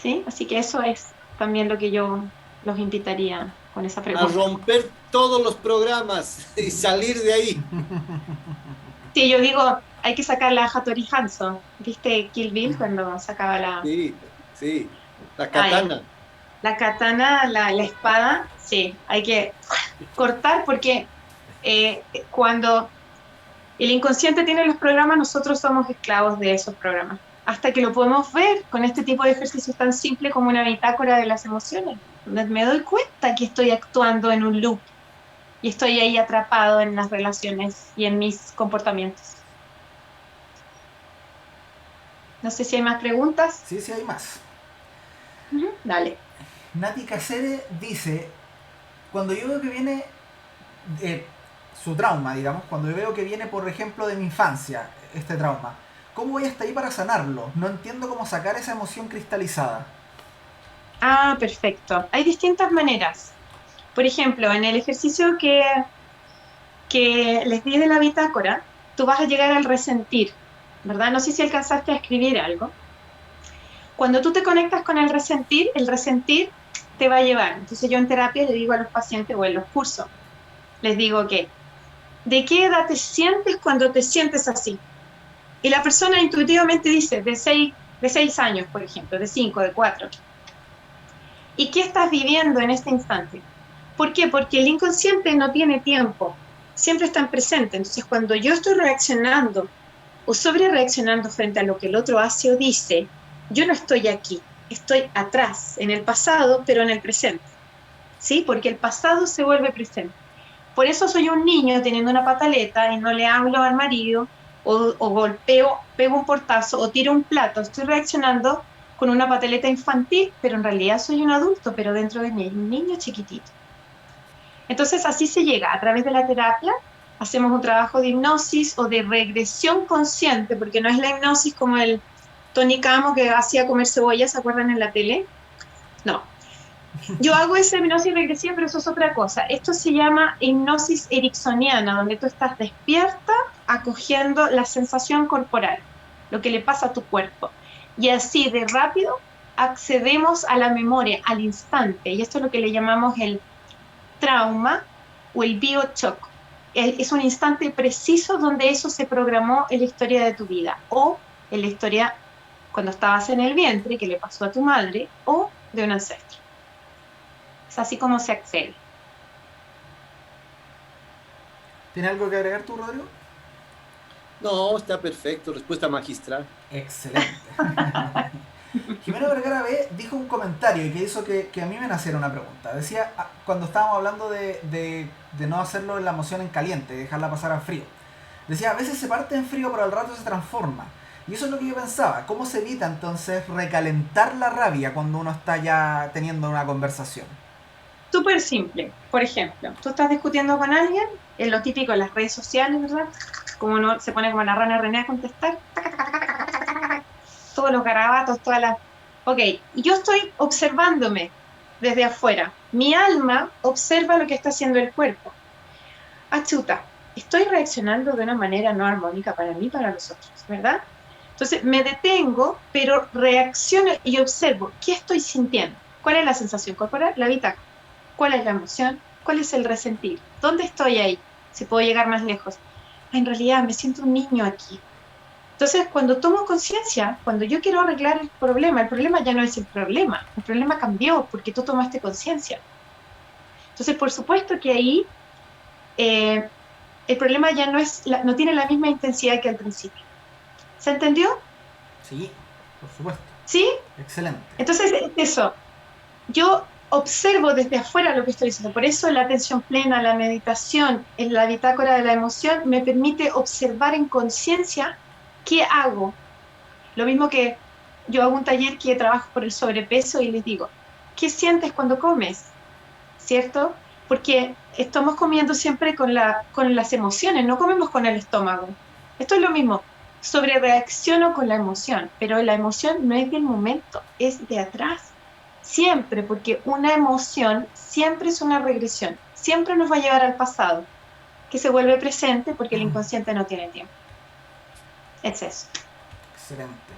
¿sí? Así que eso es también lo que yo los invitaría con esa A pregunta. romper todos los programas y salir de ahí. Sí, yo digo, hay que sacar la Hattori Hanzo. ¿Viste Kill Bill cuando sacaba la... Sí, sí. La Ay, katana. la katana, la espada? Sí, hay que cortar porque cuando el inconsciente tiene los programas, nosotros somos esclavos de esos programas. Hasta que lo podemos ver con este tipo de ejercicios tan simple como una bitácora de las emociones, donde me doy cuenta que estoy actuando en un loop y estoy ahí atrapado en las relaciones y en mis comportamientos. No sé si hay más preguntas. Sí, sí, hay más. Dale. Nati Casere dice, cuando yo veo que viene eh, su trauma, digamos, cuando yo veo que viene, por ejemplo, de mi infancia, este trauma, ¿cómo voy hasta ahí para sanarlo? No entiendo cómo sacar esa emoción cristalizada. Ah, perfecto. Hay distintas maneras. Por ejemplo, en el ejercicio que les di de la bitácora, tú vas a llegar al resentir, ¿verdad? No sé si alcanzaste a escribir algo. Cuando tú te conectas con el resentir te va a llevar. Entonces yo en terapia le digo a los pacientes o en los cursos, les digo que, ¿de qué edad te sientes cuando te sientes así? Y la persona intuitivamente dice, de seis años, por ejemplo, de 5, de 4. ¿Y qué estás viviendo en este instante? ¿Por qué? Porque el inconsciente no tiene tiempo, siempre está en presente. Entonces, cuando yo estoy reaccionando o sobre reaccionando frente a lo que el otro hace o dice, yo no estoy aquí, estoy atrás, en el pasado, pero en el presente. ¿Sí? Porque el pasado se vuelve presente. Por eso soy un niño teniendo una pataleta y no le hablo al marido o golpeo, pego un portazo o tiro un plato. Estoy reaccionando con una pataleta infantil, pero en realidad soy un adulto, pero dentro de mí hay un niño chiquitito. Entonces así se llega a través de la terapia. Hacemos un trabajo de hipnosis o de regresión consciente, porque no es la hipnosis como el Tony Camo que hacía comer cebolla, ¿se acuerdan en la tele? No, yo hago esa hipnosis regresiva, pero eso es otra cosa. Esto se llama hipnosis ericksoniana, donde tú estás despierta acogiendo la sensación corporal, lo que le pasa a tu cuerpo. Y así de rápido accedemos a la memoria, al instante. Y esto es lo que le llamamos el trauma o el biochoc. Es un instante preciso donde eso se programó en la historia de tu vida o en la historia cuando estabas en el vientre que le pasó a tu madre o de un ancestro. Es así como se accede. ¿Tienes algo que agregar tú, Rodrigo? No, está perfecto. Respuesta magistral. Excelente. Jimena Vergara B dijo un comentario y que hizo que a mí me naciera una pregunta. Decía, cuando estábamos hablando de no hacerlo en la emoción en caliente, dejarla pasar a frío. Decía, a veces se parte en frío, pero al rato se transforma. Y eso es lo que yo pensaba. ¿Cómo se evita entonces recalentar la rabia cuando uno está ya teniendo una conversación? Súper simple. Por ejemplo, tú estás discutiendo con alguien, es lo típico en las redes sociales, ¿verdad? Como uno se pone como la rana René a contestar, todos los garabatos, todas las... Ok, y yo estoy observándome desde afuera. Mi alma observa lo que está haciendo el cuerpo. Ah, chuta, estoy reaccionando de una manera no armónica para mí, para los otros, ¿verdad? Entonces me detengo, pero reacciono y observo qué estoy sintiendo. ¿Cuál es la sensación corporal? La bitácora. ¿Cuál es la emoción? ¿Cuál es el resentir? ¿Dónde estoy ahí? Si puedo llegar más lejos. En realidad me siento un niño aquí. Entonces, cuando tomo conciencia, cuando yo quiero arreglar el problema ya no es el problema cambió porque tú tomaste conciencia. Entonces, por supuesto que ahí eh, el problema ya no tiene la misma intensidad que al principio. ¿Se entendió? Sí, por supuesto. ¿Sí? Excelente. Entonces, es eso. Yo observo desde afuera lo que estoy diciendo. Por eso la atención plena, la meditación, en la bitácora de la emoción, me permite observar en conciencia qué hago. Lo mismo que yo hago un taller que trabajo por el sobrepeso y les digo, ¿qué sientes cuando comes? ¿Cierto? Porque estamos comiendo siempre con las emociones, no comemos con el estómago. Esto es lo mismo. Sobre reacciono con la emoción, pero la emoción no es del momento, es de atrás. Siempre, porque una emoción siempre es una regresión, siempre nos va a llevar al pasado, que se vuelve presente porque el inconsciente no tiene tiempo. Es eso. Excelente.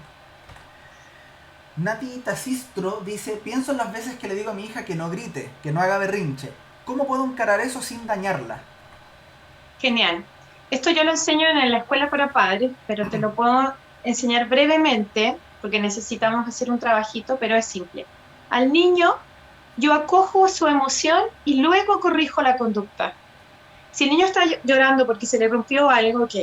Nati Tacistro dice, pienso en las veces que le digo a mi hija que no grite, que no haga berrinche. ¿Cómo puedo encarar eso sin dañarla? Genial. Esto yo lo enseño en la escuela para padres, pero te lo puedo enseñar brevemente, porque necesitamos hacer un trabajito, pero es simple. Al niño, yo acojo su emoción y luego corrijo la conducta. Si el niño está llorando porque se le rompió algo, ok,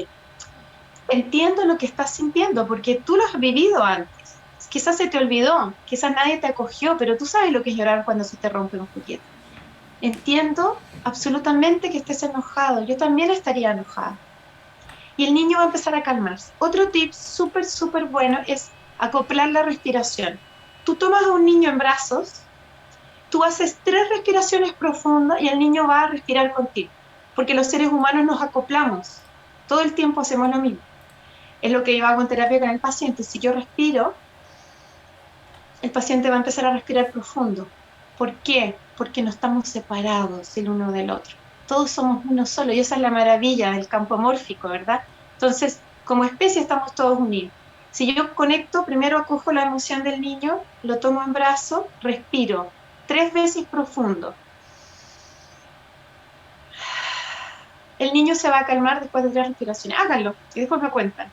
entiendo lo que estás sintiendo, porque tú lo has vivido antes. Quizás se te olvidó, quizás nadie te acogió, pero tú sabes lo que es llorar cuando se te rompe un juguete. Entiendo absolutamente que estés enojado, yo también estaría enojada. Y el niño va a empezar a calmarse. Otro tip súper, súper bueno es acoplar la respiración. Tú tomas a un niño en brazos, tú haces 3 respiraciones profundas y el niño va a respirar contigo, porque los seres humanos nos acoplamos, todo el tiempo hacemos lo mismo. Es lo que yo hago en terapia con el paciente. Si yo respiro, el paciente va a empezar a respirar profundo. ¿Por qué? Porque no estamos separados el uno del otro. Todos somos uno solo y esa es la maravilla del campo mórfico, ¿verdad? Entonces, como especie estamos todos unidos. Si yo conecto, primero acojo la emoción del niño, lo tomo en brazo, respiro 3 veces profundo. El niño se va a calmar después de 3 respiraciones. Háganlo y después me cuentan.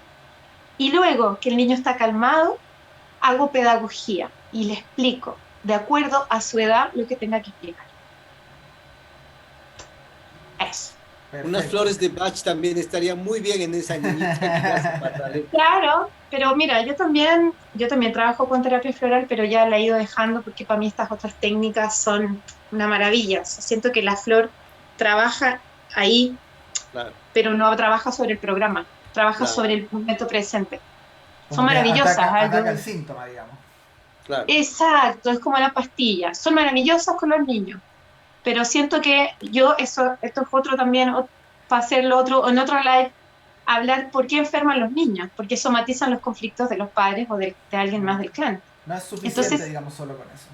Y luego que el niño está calmado, hago pedagogía y le explico, de acuerdo a su edad, lo que tenga que explicar. Eso. Perfecto. Unas flores de Bach también estaría muy bien en esa niñita que hace pataleta. Claro, pero mira, yo también trabajo con terapia floral, pero ya la he ido dejando porque para mí estas otras técnicas son una maravilla. O sea, siento que la flor trabaja ahí, Claro, pero no trabaja sobre el programa, trabaja claro, sobre el momento presente. Como Son que maravillosas. ataca el síntoma, digamos. claro. Exacto, es como la pastilla. Son maravillosas con los niños, pero siento que esto es otro también, para hacerlo otro, en otro live, hablar por qué enferman los niños, porque somatizan los conflictos de los padres o de alguien más del clan. No es suficiente, Entonces, digamos, solo con eso.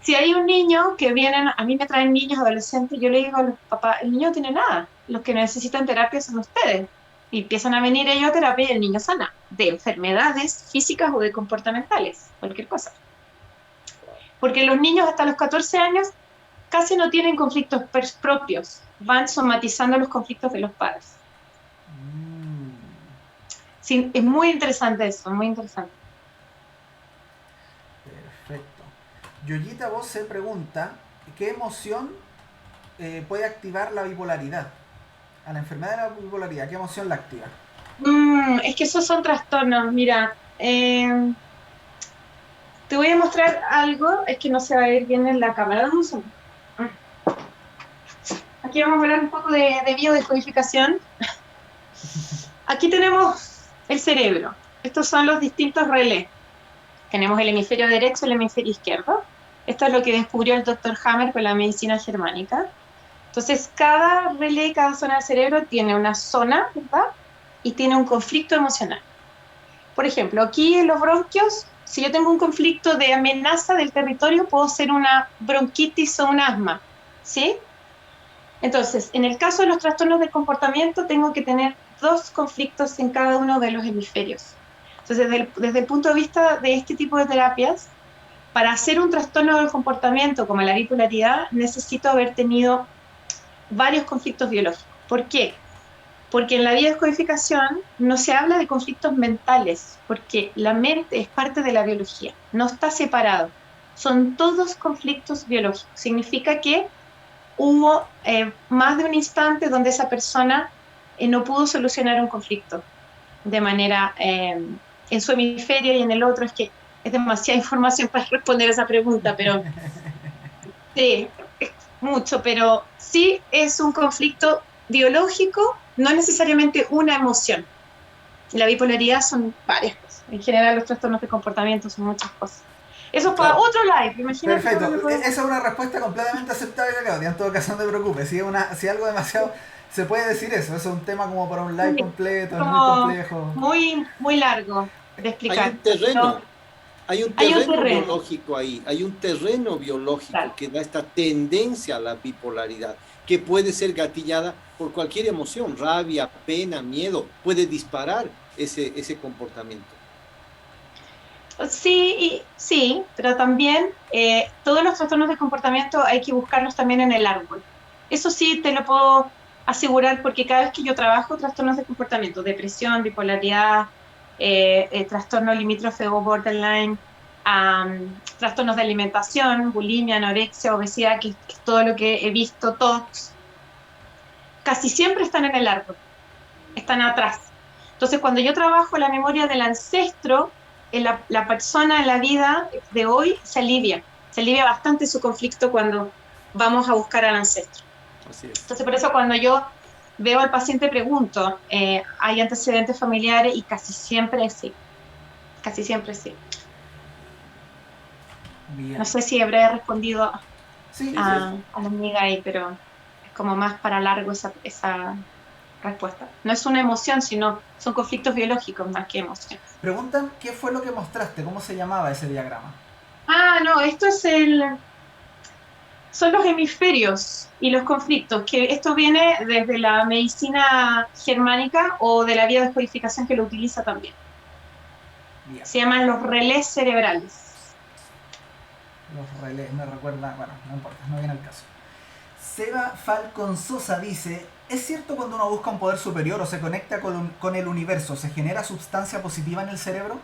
si hay un niño que vienen, a mí me traen niños adolescentes, yo le digo a los papás, el niño no tiene nada, los que necesitan terapia son ustedes. Y empiezan a venir ellos a terapia y el niño sana, de enfermedades físicas o de comportamentales, cualquier cosa. Porque los niños hasta los 14 años casi no tienen conflictos propios, van somatizando los conflictos de los padres. Sí, es muy interesante eso, muy interesante. Perfecto. Yoyita Voz se pregunta, ¿qué emoción puede activar la bipolaridad? A la enfermedad de la bipolaridad, ¿qué emoción la activa? Es que esos son trastornos, mira, te voy a mostrar algo, es que no se va a ver bien en la cámara, dame un segundo. Aquí vamos a hablar un poco de biodescodificación. Aquí tenemos el cerebro. Estos son los distintos relés. Tenemos el hemisferio derecho y el hemisferio izquierdo. Esto es lo que descubrió el Dr. Hammer con la medicina germánica. Entonces, cada relé, cada zona del cerebro tiene una zona, ¿verdad? Y tiene un conflicto emocional. Por ejemplo, aquí en los bronquios, si yo tengo un conflicto de amenaza del territorio, puedo ser una bronquitis o un asma, ¿sí? Entonces, en el caso de los trastornos del comportamiento, tengo que tener 2 conflictos en cada uno de los hemisferios. Entonces, desde el punto de vista de este tipo de terapias, para hacer un trastorno del comportamiento como la bipolaridad, necesito haber tenido varios conflictos biológicos. ¿Por qué? Porque en la biodescodificación no se habla de conflictos mentales, porque la mente es parte de la biología, no está separado. Son todos conflictos biológicos. Significa que hubo más de un instante donde esa persona no pudo solucionar un conflicto de manera en su hemisferio y en el otro. Es que es demasiada información para responder esa pregunta, pero sí, es mucho, pero sí es un conflicto biológico, no necesariamente una emoción. La bipolaridad son varias cosas. En general, los trastornos de comportamiento son muchas cosas. Eso es para otro live, imagínate. Perfecto, esa es una respuesta completamente aceptable, Claudia. En todo caso, no te preocupes. Si algo demasiado. Se puede decir eso, es un tema como para un live completo, es muy complejo. Muy, muy largo de explicar. Hay un terreno. Hay un terreno biológico ahí, hay un terreno biológico, claro, que da esta tendencia a la bipolaridad, que puede ser gatillada por cualquier emoción, rabia, pena, miedo, puede disparar ese comportamiento. Sí, pero también todos los trastornos de comportamiento hay que buscarlos también en el árbol. Eso sí te lo puedo asegurar porque cada vez que yo trabajo trastornos de comportamiento, depresión, bipolaridad, trastorno limítrofe o borderline, trastornos de alimentación, bulimia, anorexia, obesidad, que es todo lo que he visto, todos, casi siempre están en el árbol, están atrás. Entonces, cuando yo trabajo la memoria del ancestro, la persona en la vida de hoy se alivia bastante su conflicto cuando vamos a buscar al ancestro. Así es. Entonces, por eso cuando yo veo al paciente pregunto, ¿hay antecedentes familiares? Y casi siempre sí. Bien. No sé si habré respondido Sí, Sí, a la amiga ahí, pero es como más para largo esa respuesta. No es una emoción, sino son conflictos biológicos más que emociones. preguntan qué fue lo que mostraste, cómo se llamaba ese diagrama. No, son los hemisferios y los conflictos, que esto viene desde la medicina germánica o de la biodescodificación que lo utiliza también. Bien. Se llaman los relés cerebrales. Los relés, me recuerda, bueno, no importa, no viene al caso. Seba Falcon Sosa dice, ¿es cierto cuando uno busca un poder superior o se conecta con el universo, se genera sustancia positiva en el cerebro?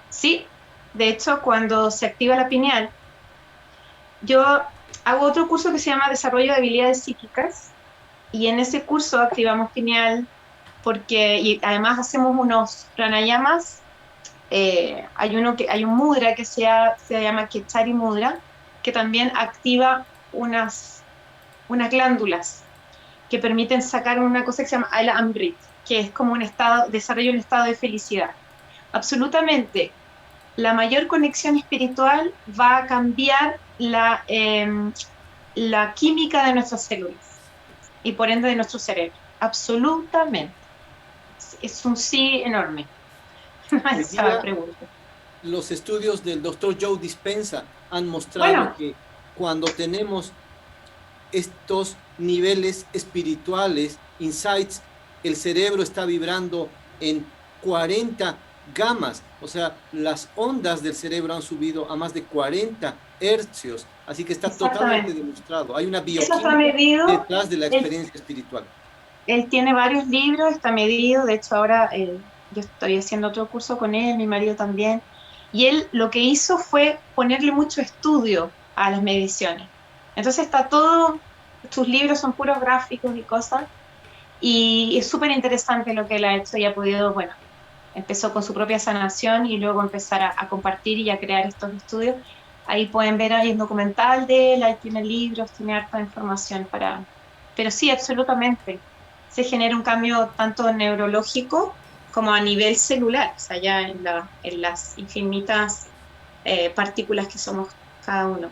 Sí, de hecho, cuando se activa la pineal, yo hago otro curso que se llama Desarrollo de Habilidades Psíquicas y en ese curso activamos pineal y además hacemos unos pranayamas. Hay un mudra que se llama Kechari Mudra, que también activa unas glándulas que permiten sacar una cosa que se llama Ala Amrit, que es como desarrollo un estado de felicidad. Absolutamente, la mayor conexión espiritual va a cambiar la química de nuestras células y por ende de nuestro cerebro. Absolutamente. Es un sí enorme. Hoy Esa día, pregunta. los estudios del doctor Joe Dispenza han mostrado Bueno, que cuando tenemos estos niveles espirituales, insights, el cerebro está vibrando en 40 gamas, o sea, las ondas del cerebro han subido a más de 40 hercios, así que está totalmente exactamente. demostrado. Hay una Eso está bioquímica medido. detrás de la Él, experiencia espiritual. él tiene varios libros, está medido. De hecho, ahora yo estoy haciendo otro curso con él, mi marido también. Y él lo que hizo fue ponerle mucho estudio a las mediciones. Entonces está todo, sus libros son puros gráficos y cosas. Y es súper interesante lo que él ha hecho y ha podido, bueno, empezó con su propia sanación y luego empezar a compartir y a crear estos estudios. Ahí pueden ver, hay un documental de él, ahí tiene libros, tiene harta información Pero sí, absolutamente, se genera un cambio tanto neurológico como a nivel celular, o sea, ya en las infinitas partículas que somos cada uno,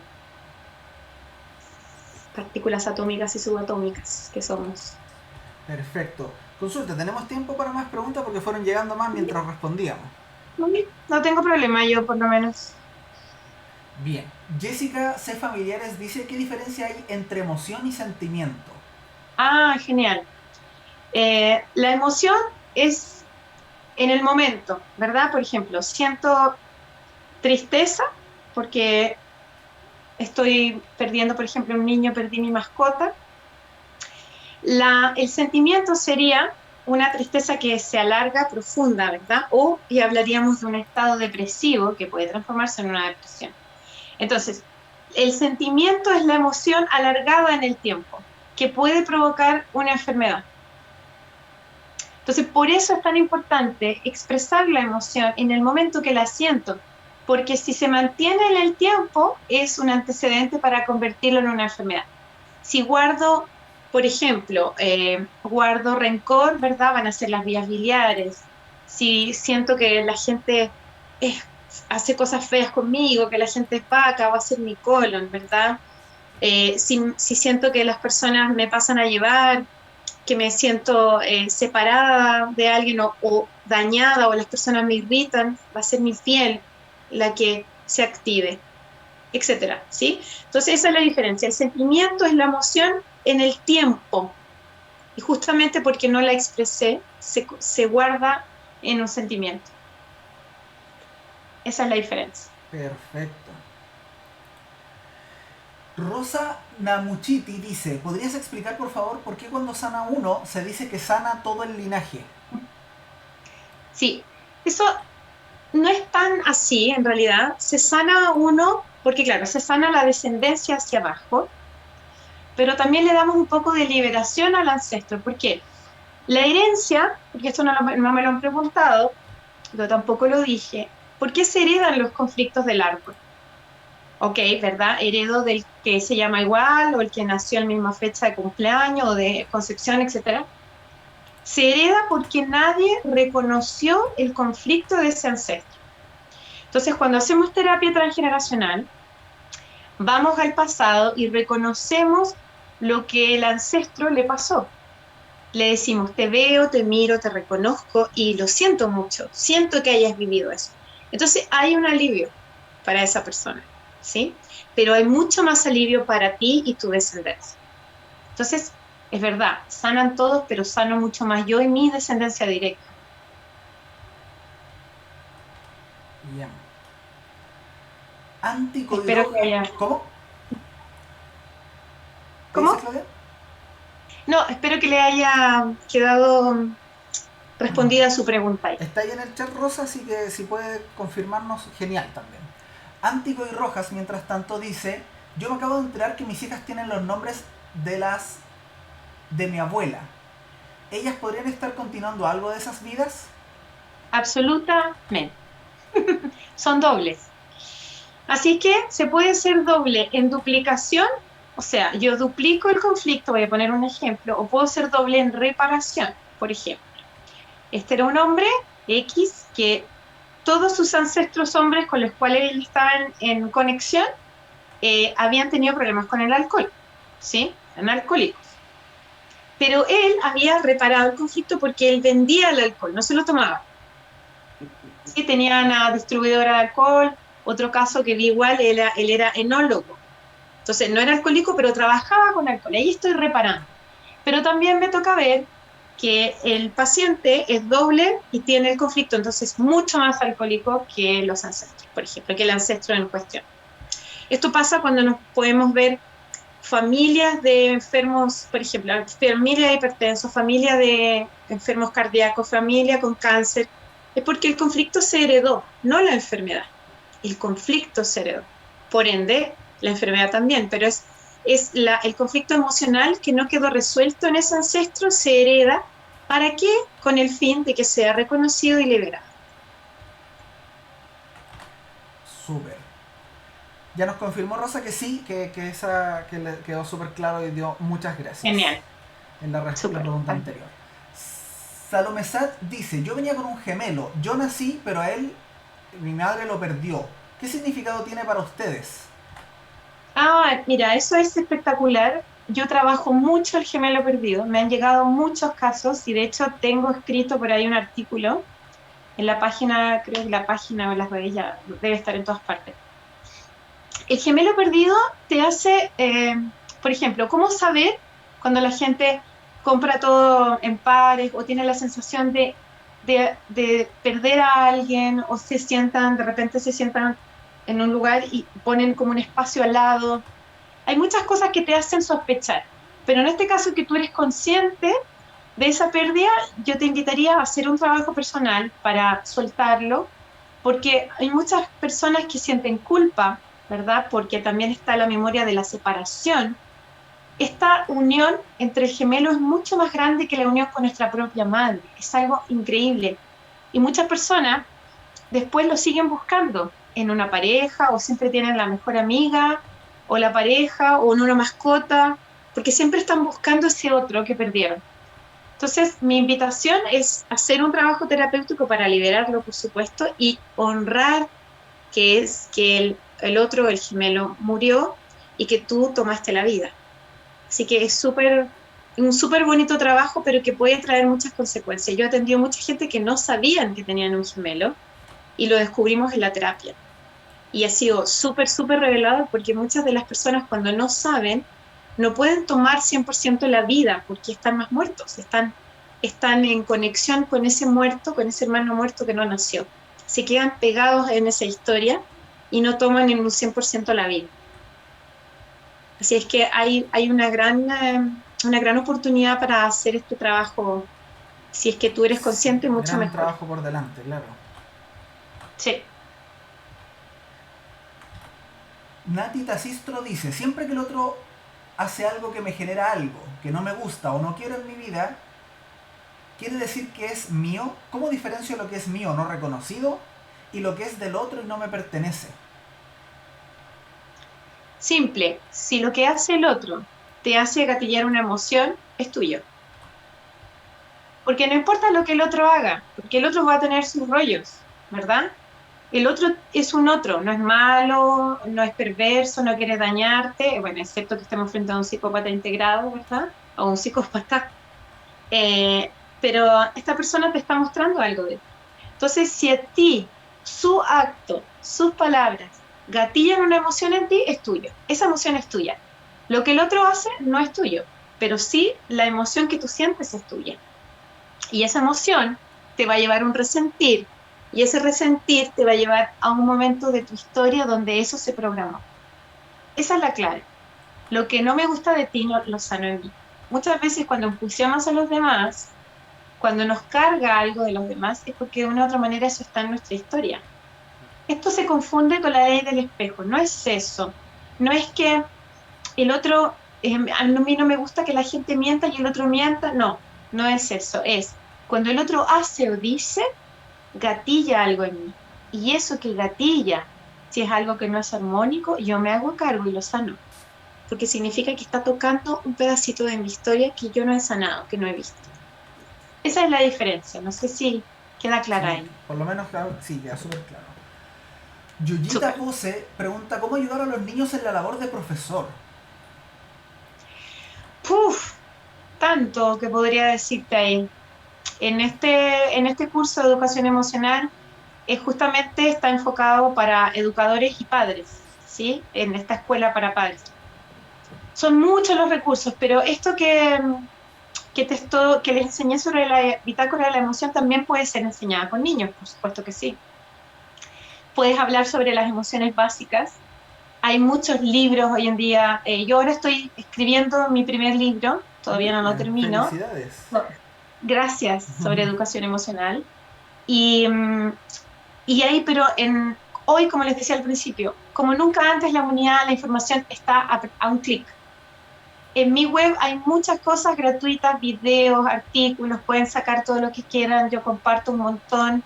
partículas atómicas y subatómicas que somos. Perfecto. Consulta, ¿tenemos tiempo para más preguntas? Porque fueron llegando más mientras respondíamos. No tengo problema, yo por lo menos. Bien. Jessica C. Familiares dice, ¿qué diferencia hay entre emoción y sentimiento? Genial. La emoción es en el momento, ¿verdad? Por ejemplo, siento tristeza porque estoy perdiendo, por ejemplo, un niño, perdí mi mascota. El sentimiento sería una tristeza que se alarga, profunda, ¿verdad? Y hablaríamos de un estado depresivo que puede transformarse en una depresión. Entonces, el sentimiento es la emoción alargada en el tiempo, que puede provocar una enfermedad. Entonces, por eso es tan importante expresar la emoción en el momento que la siento, porque si se mantiene en el tiempo, es un antecedente para convertirlo en una enfermedad. Si guardo, por ejemplo, guardo rencor, ¿verdad? Van a ser las vías biliares. Si siento que la gente es, hace cosas feas conmigo, que la gente es vaca, va a ser mi colon, ¿verdad? Si siento que las personas me pasan a llevar, que me siento separada de alguien o dañada o las personas me irritan, va a ser mi piel la que se active, etcétera, ¿sí? Entonces esa es la diferencia. El sentimiento es la emoción en el tiempo y justamente porque no la expresé, se guarda en un sentimiento. Esa es la diferencia. Perfecto. Rosa Namuchiti dice, ¿podrías explicar por favor por qué cuando sana uno se dice que sana todo el linaje? Sí, eso no es tan así en realidad. Se sana uno, porque claro, se sana la descendencia hacia abajo, pero también le damos un poco de liberación al ancestro. ¿Por qué? La herencia, porque esto no me lo han preguntado, yo tampoco lo dije, ¿por qué se heredan los conflictos del árbol? Ok, ¿verdad? Heredo del que se llama igual o el que nació en la misma fecha de cumpleaños o de concepción, etcétera. Se hereda porque nadie reconoció el conflicto de ese ancestro. Entonces, cuando hacemos terapia transgeneracional, vamos al pasado y reconocemos lo que el ancestro le pasó. Le decimos, te veo, te miro, te reconozco y lo siento mucho, siento que hayas vivido eso. Entonces hay un alivio para esa persona, ¿sí? Pero hay mucho más alivio para ti y tu descendencia. Entonces, es verdad, sanan todos, pero sano mucho más yo y mi descendencia directa. Bien. Espero que Anticoiroja. haya... ¿Cómo? ¿Qué dices, ¿Cómo? Claudia? No, espero que le haya quedado respondida su pregunta ahí. Está ahí en el chat Rosa, así que si puede confirmarnos, genial también. Antico y Rojas, mientras tanto, dice, yo me acabo de enterar que mis hijas tienen los nombres de mi abuela. ¿Ellas podrían estar continuando algo de esas vidas? Absolutamente. Son dobles. Así que se puede ser doble en duplicación, o sea, yo duplico el conflicto, voy a poner un ejemplo, o puedo ser doble en reparación, por ejemplo. Este era un hombre X que todos sus ancestros hombres con los cuales él estaba en conexión habían tenido problemas con el alcohol, ¿sí? Eran alcohólicos. Pero él había reparado el conflicto porque él vendía el alcohol, no se lo tomaba. Sí, tenía una distribuidora de alcohol, otro caso que vi igual, él era enólogo. Entonces, no era alcohólico, pero trabajaba con alcohol. Ahí estoy reparando. Pero también me toca ver que el paciente es doble y tiene el conflicto, entonces mucho más alcohólico que los ancestros, por ejemplo, que el ancestro en cuestión. Esto pasa cuando nos podemos ver familias de enfermos, por ejemplo, familia de hipertensos, familia de enfermos cardíacos, familia con cáncer, es porque el conflicto se heredó, no la enfermedad. El conflicto se heredó. Por ende, la enfermedad también, pero el conflicto emocional que no quedó resuelto en ese ancestro se hereda. ¿Para qué? Con el fin de que sea reconocido y liberado. Súper. Ya nos confirmó Rosa que sí, que le quedó súper claro y dio muchas gracias. Genial. En la Súper. pregunta anterior. Salome Sad dice, yo venía con un gemelo, yo nací, pero a él, mi madre lo perdió. ¿Qué significado tiene para ustedes? Ah, mira, eso es espectacular. Yo trabajo mucho el gemelo perdido. Me han llegado muchos casos y de hecho tengo escrito por ahí un artículo en la página, creo que la página o las redes ya debe estar en todas partes. El gemelo perdido te hace, por ejemplo, ¿cómo saber cuando la gente compra todo en pares o tiene la sensación de perder a alguien o de repente se sientan en un lugar y ponen como un espacio al lado? Hay muchas cosas que te hacen sospechar, pero en este caso que tú eres consciente de esa pérdida, yo te invitaría a hacer un trabajo personal para soltarlo, porque hay muchas personas que sienten culpa, ¿verdad? Porque también está la memoria de la separación. Esta unión entre el gemelo es mucho más grande que la unión con nuestra propia madre. Es algo increíble. Y muchas personas después lo siguen buscando en una pareja o siempre tienen la mejor amiga o la pareja o en una mascota, porque siempre están buscando ese otro que perdieron. Entonces, mi invitación es hacer un trabajo terapéutico para liberarlo, por supuesto, y honrar que es que el otro, el gemelo, murió y que tú tomaste la vida. Así que es un súper bonito trabajo, pero que puede traer muchas consecuencias. Yo he atendido a mucha gente que no sabían que tenían un gemelo y lo descubrimos en la terapia. Y ha sido súper, súper revelador porque muchas de las personas cuando no saben, no pueden tomar 100% la vida porque están más muertos, están en conexión con ese muerto, con ese hermano muerto que no nació. se quedan pegados en esa historia y no toman en un 100% la vida. Así es que hay una gran oportunidad para hacer este trabajo, si es que tú eres consciente, mucho Gran mejor. trabajo por delante, claro. Sí. Nati Tasistro dice, siempre que el otro hace algo que me genera algo, que no me gusta o no quiero en mi vida, ¿quiere decir que es mío? ¿Cómo diferencio lo que es mío no reconocido y lo que es del otro y no me pertenece? Simple, si lo que hace el otro te hace gatillar una emoción, es tuyo. Porque no importa lo que el otro haga, porque el otro va a tener sus rollos, ¿verdad? El otro es un otro, no es malo, no es perverso, no quiere dañarte, bueno, excepto que estemos frente a un psicópata integrado, ¿verdad? O un psicópata. Pero esta persona te está mostrando algo de ti. Entonces, si a ti, su acto, sus palabras, gatillan una emoción en ti, es tuyo. Esa emoción es tuya. Lo que el otro hace no es tuyo, pero sí la emoción que tú sientes es tuya. Y esa emoción te va a llevar a un resentir, y ese resentir te va a llevar a un momento de tu historia donde eso se programó. Esa es la clave. Lo que no me gusta de ti no, lo sano en mí. Muchas veces cuando enjuiciamos a los demás, cuando nos carga algo de los demás, es porque de una u otra manera eso está en nuestra historia. Esto se confunde con la ley del espejo. No es eso. No es que el otro, a mí no me gusta que la gente mienta y el otro mienta. No, no es eso. Es cuando el otro hace o dice, gatilla algo en mí. Y eso que gatilla, si es algo que no es armónico, yo me hago cargo y lo sano. Porque significa que está tocando un pedacito de mi historia que yo no he sanado, que no he visto. Esa es la diferencia. No sé si queda clara Sí, ahí. por lo menos sí, queda súper claro. Yuyita Súper. Pose pregunta, ¿cómo ayudar a los niños en la labor de profesor? Puf, tanto que podría decirte ahí. En este curso de educación emocional, justamente está enfocado para educadores y padres, ¿sí? En esta escuela para padres. Son muchos los recursos, pero esto que les enseñé sobre la bitácora de la emoción también puede ser enseñada con niños, por supuesto que sí. Puedes hablar sobre las emociones básicas. Hay muchos libros hoy en día. Yo ahora estoy escribiendo mi primer libro, todavía no lo Mira, termino. felicidades. No, gracias, sobre educación emocional. Y, y ahí, pero hoy, como les decía al principio, como nunca antes la humanidad, la información está a un clic. En mi web hay muchas cosas gratuitas, videos, artículos, pueden sacar todo lo que quieran, yo comparto un montón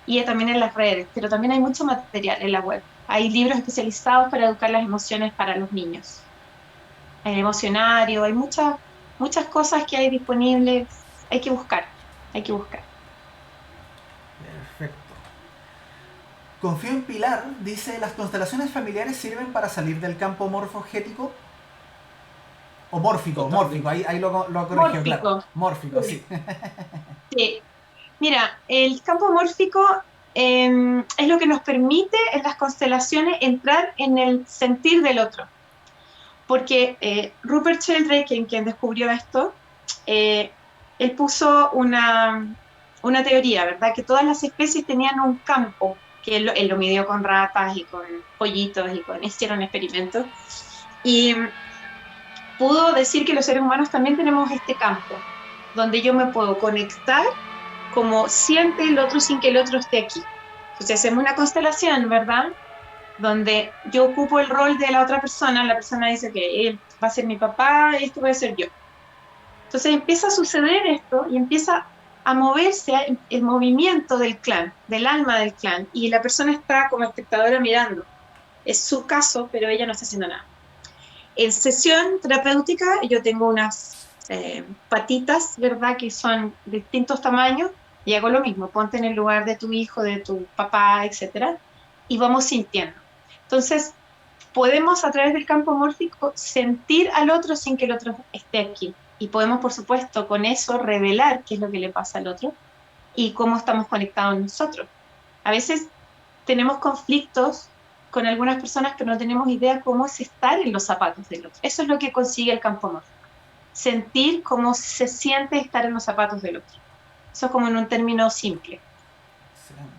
y también en las redes, pero también hay mucho material en la web. Hay libros especializados para educar las emociones para los niños. Hay el emocionario, hay muchas cosas que hay disponibles. Hay que buscar, hay que buscar. Perfecto. Confío en Pilar, dice, ¿las constelaciones familiares sirven para salir del campo morfogético? O mórfico, mórfico, Totalmente. ahí lo corrigió, claro. Mórfico. Mórfico, sí. Sí. Mira, el campo mórfico es lo que nos permite en las constelaciones entrar en el sentir del otro. Porque Rupert Sheldrake, quien descubrió esto, eh, él puso una teoría, ¿verdad? Que todas las especies tenían un campo, que él lo midió con ratas y con pollitos y hicieron experimentos, y pudo decir que los seres humanos también tenemos este campo, donde yo me puedo conectar como siente el otro sin que el otro esté aquí. Entonces hacemos una constelación, ¿verdad? Donde yo ocupo el rol de la otra persona, la persona dice que él va a ser mi papá, esto voy a ser yo. Entonces empieza a suceder esto y empieza a moverse el movimiento del clan, del alma del clan, y la persona está como espectadora mirando. Es su caso, pero ella no está haciendo nada. En sesión terapéutica yo tengo unas patitas, ¿verdad? Que son de distintos tamaños y hago lo mismo, ponte en el lugar de tu hijo, de tu papá, etcétera, y vamos sintiendo. Entonces, podemos a través del campo mórfico sentir al otro sin que el otro esté aquí. Y podemos, por supuesto, con eso revelar qué es lo que le pasa al otro y cómo estamos conectados nosotros. A veces tenemos conflictos con algunas personas que no tenemos idea cómo es estar en los zapatos del otro. Eso es lo que consigue el campo mórfico. Sentir cómo se siente estar en los zapatos del otro. Eso es como en un término simple. Excelente.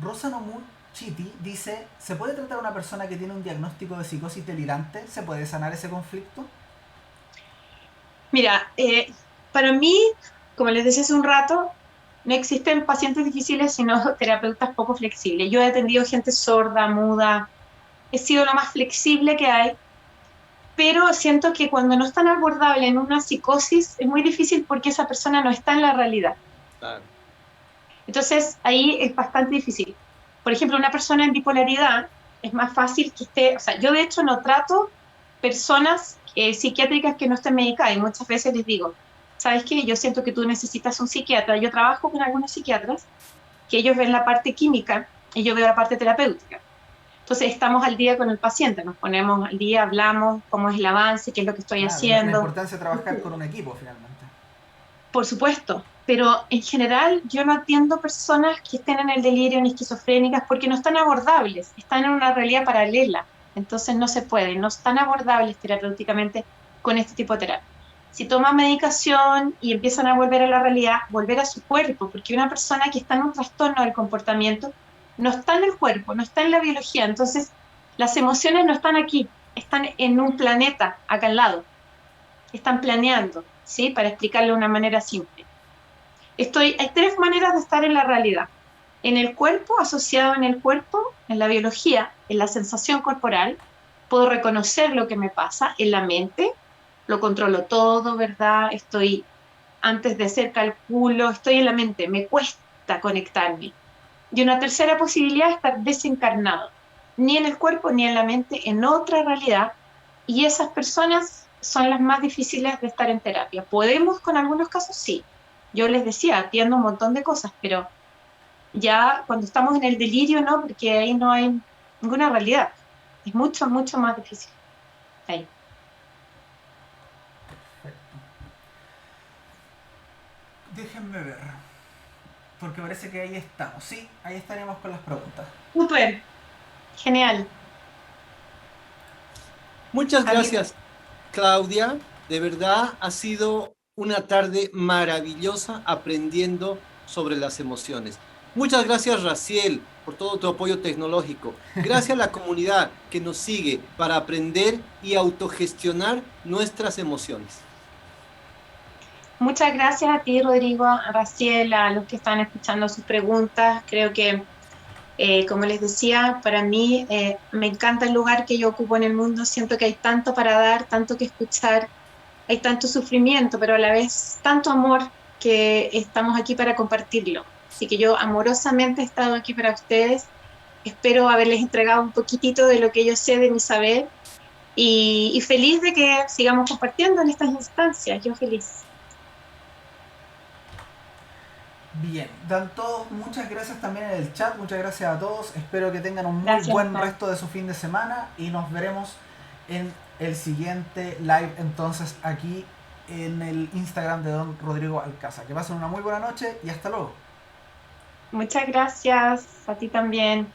Rosa Nomuchiti dice, ¿se puede tratar a una persona que tiene un diagnóstico de psicosis delirante? ¿Se puede sanar ese conflicto? Mira, para mí, como les decía hace un rato, no existen pacientes difíciles, sino terapeutas poco flexibles. Yo he atendido gente sorda, muda, he sido lo más flexible que hay, pero siento que cuando no están abordables en una psicosis es muy difícil porque esa persona no está en la realidad. Claro. Entonces, ahí es bastante difícil. Por ejemplo, una persona en bipolaridad es más fácil que esté, o sea, yo de hecho no trato personas psiquiátricas que no estén medicadas y muchas veces les digo, ¿sabes qué? Yo siento que tú necesitas un psiquiatra. Yo trabajo con algunos psiquiatras que ellos ven la parte química y yo veo la parte terapéutica. Entonces, estamos al día con el paciente, nos ponemos al día, hablamos cómo es el avance, qué es lo que estoy Claro, la haciendo. importancia de trabajar con un equipo finalmente. Por supuesto, pero en general yo no atiendo personas que estén en el delirio ni esquizofrénicas porque no están abordables, están en una realidad paralela, entonces no se puede, no están abordables terapéuticamente con este tipo de terapia. Si toman medicación y empiezan a volver a la realidad, volver a su cuerpo, porque una persona que está en un trastorno del comportamiento no está en el cuerpo, no está en la biología, entonces las emociones no están aquí, están en un planeta acá al lado, están planeando, ¿sí? Para explicarlo de una manera simple. Hay tres maneras de estar en la realidad. En el cuerpo, asociado en el cuerpo, en la biología, en la sensación corporal, puedo reconocer lo que me pasa. En la mente, lo controlo todo, ¿verdad? Antes de hacer cálculo, estoy en la mente, me cuesta conectarme. Y una tercera posibilidad es estar desencarnado, ni en el cuerpo ni en la mente, en otra realidad. Y esas personas son las más difíciles de estar en terapia. ¿Podemos con algunos casos? Sí. Yo les decía, atiendo un montón de cosas, pero ya cuando estamos en el delirio, no, porque ahí no hay ninguna realidad. Es mucho, mucho más difícil. Ahí. Déjenme ver, porque parece que ahí estamos. Sí, ahí estaríamos con las preguntas. Súper, genial. Muchas Amigo, gracias, Claudia. De verdad ha sido una tarde maravillosa aprendiendo sobre las emociones. Muchas gracias, Raciel, por todo tu apoyo tecnológico. Gracias a la comunidad que nos sigue para aprender y autogestionar nuestras emociones. muchas gracias a ti, Rodrigo, a Raciel, a los que están escuchando sus preguntas. Creo que como les decía, para mí me encanta el lugar que yo ocupo en el mundo. Siento que hay tanto para dar, tanto que escuchar, hay tanto sufrimiento, pero a la vez tanto amor que estamos aquí para compartirlo. Así que yo amorosamente he estado aquí para ustedes. Espero haberles entregado un poquitito de lo que yo sé de mi saber y feliz de que sigamos compartiendo en estas instancias. Yo feliz. Bien, dan todos muchas gracias también en el chat, muchas gracias a todos, espero que tengan un muy Gracias, buen Pau. resto de su fin de semana y nos veremos en el siguiente live entonces aquí en el Instagram de Don Rodrigo Alcázar. Que pasen una muy buena noche y hasta luego. Muchas gracias a ti también.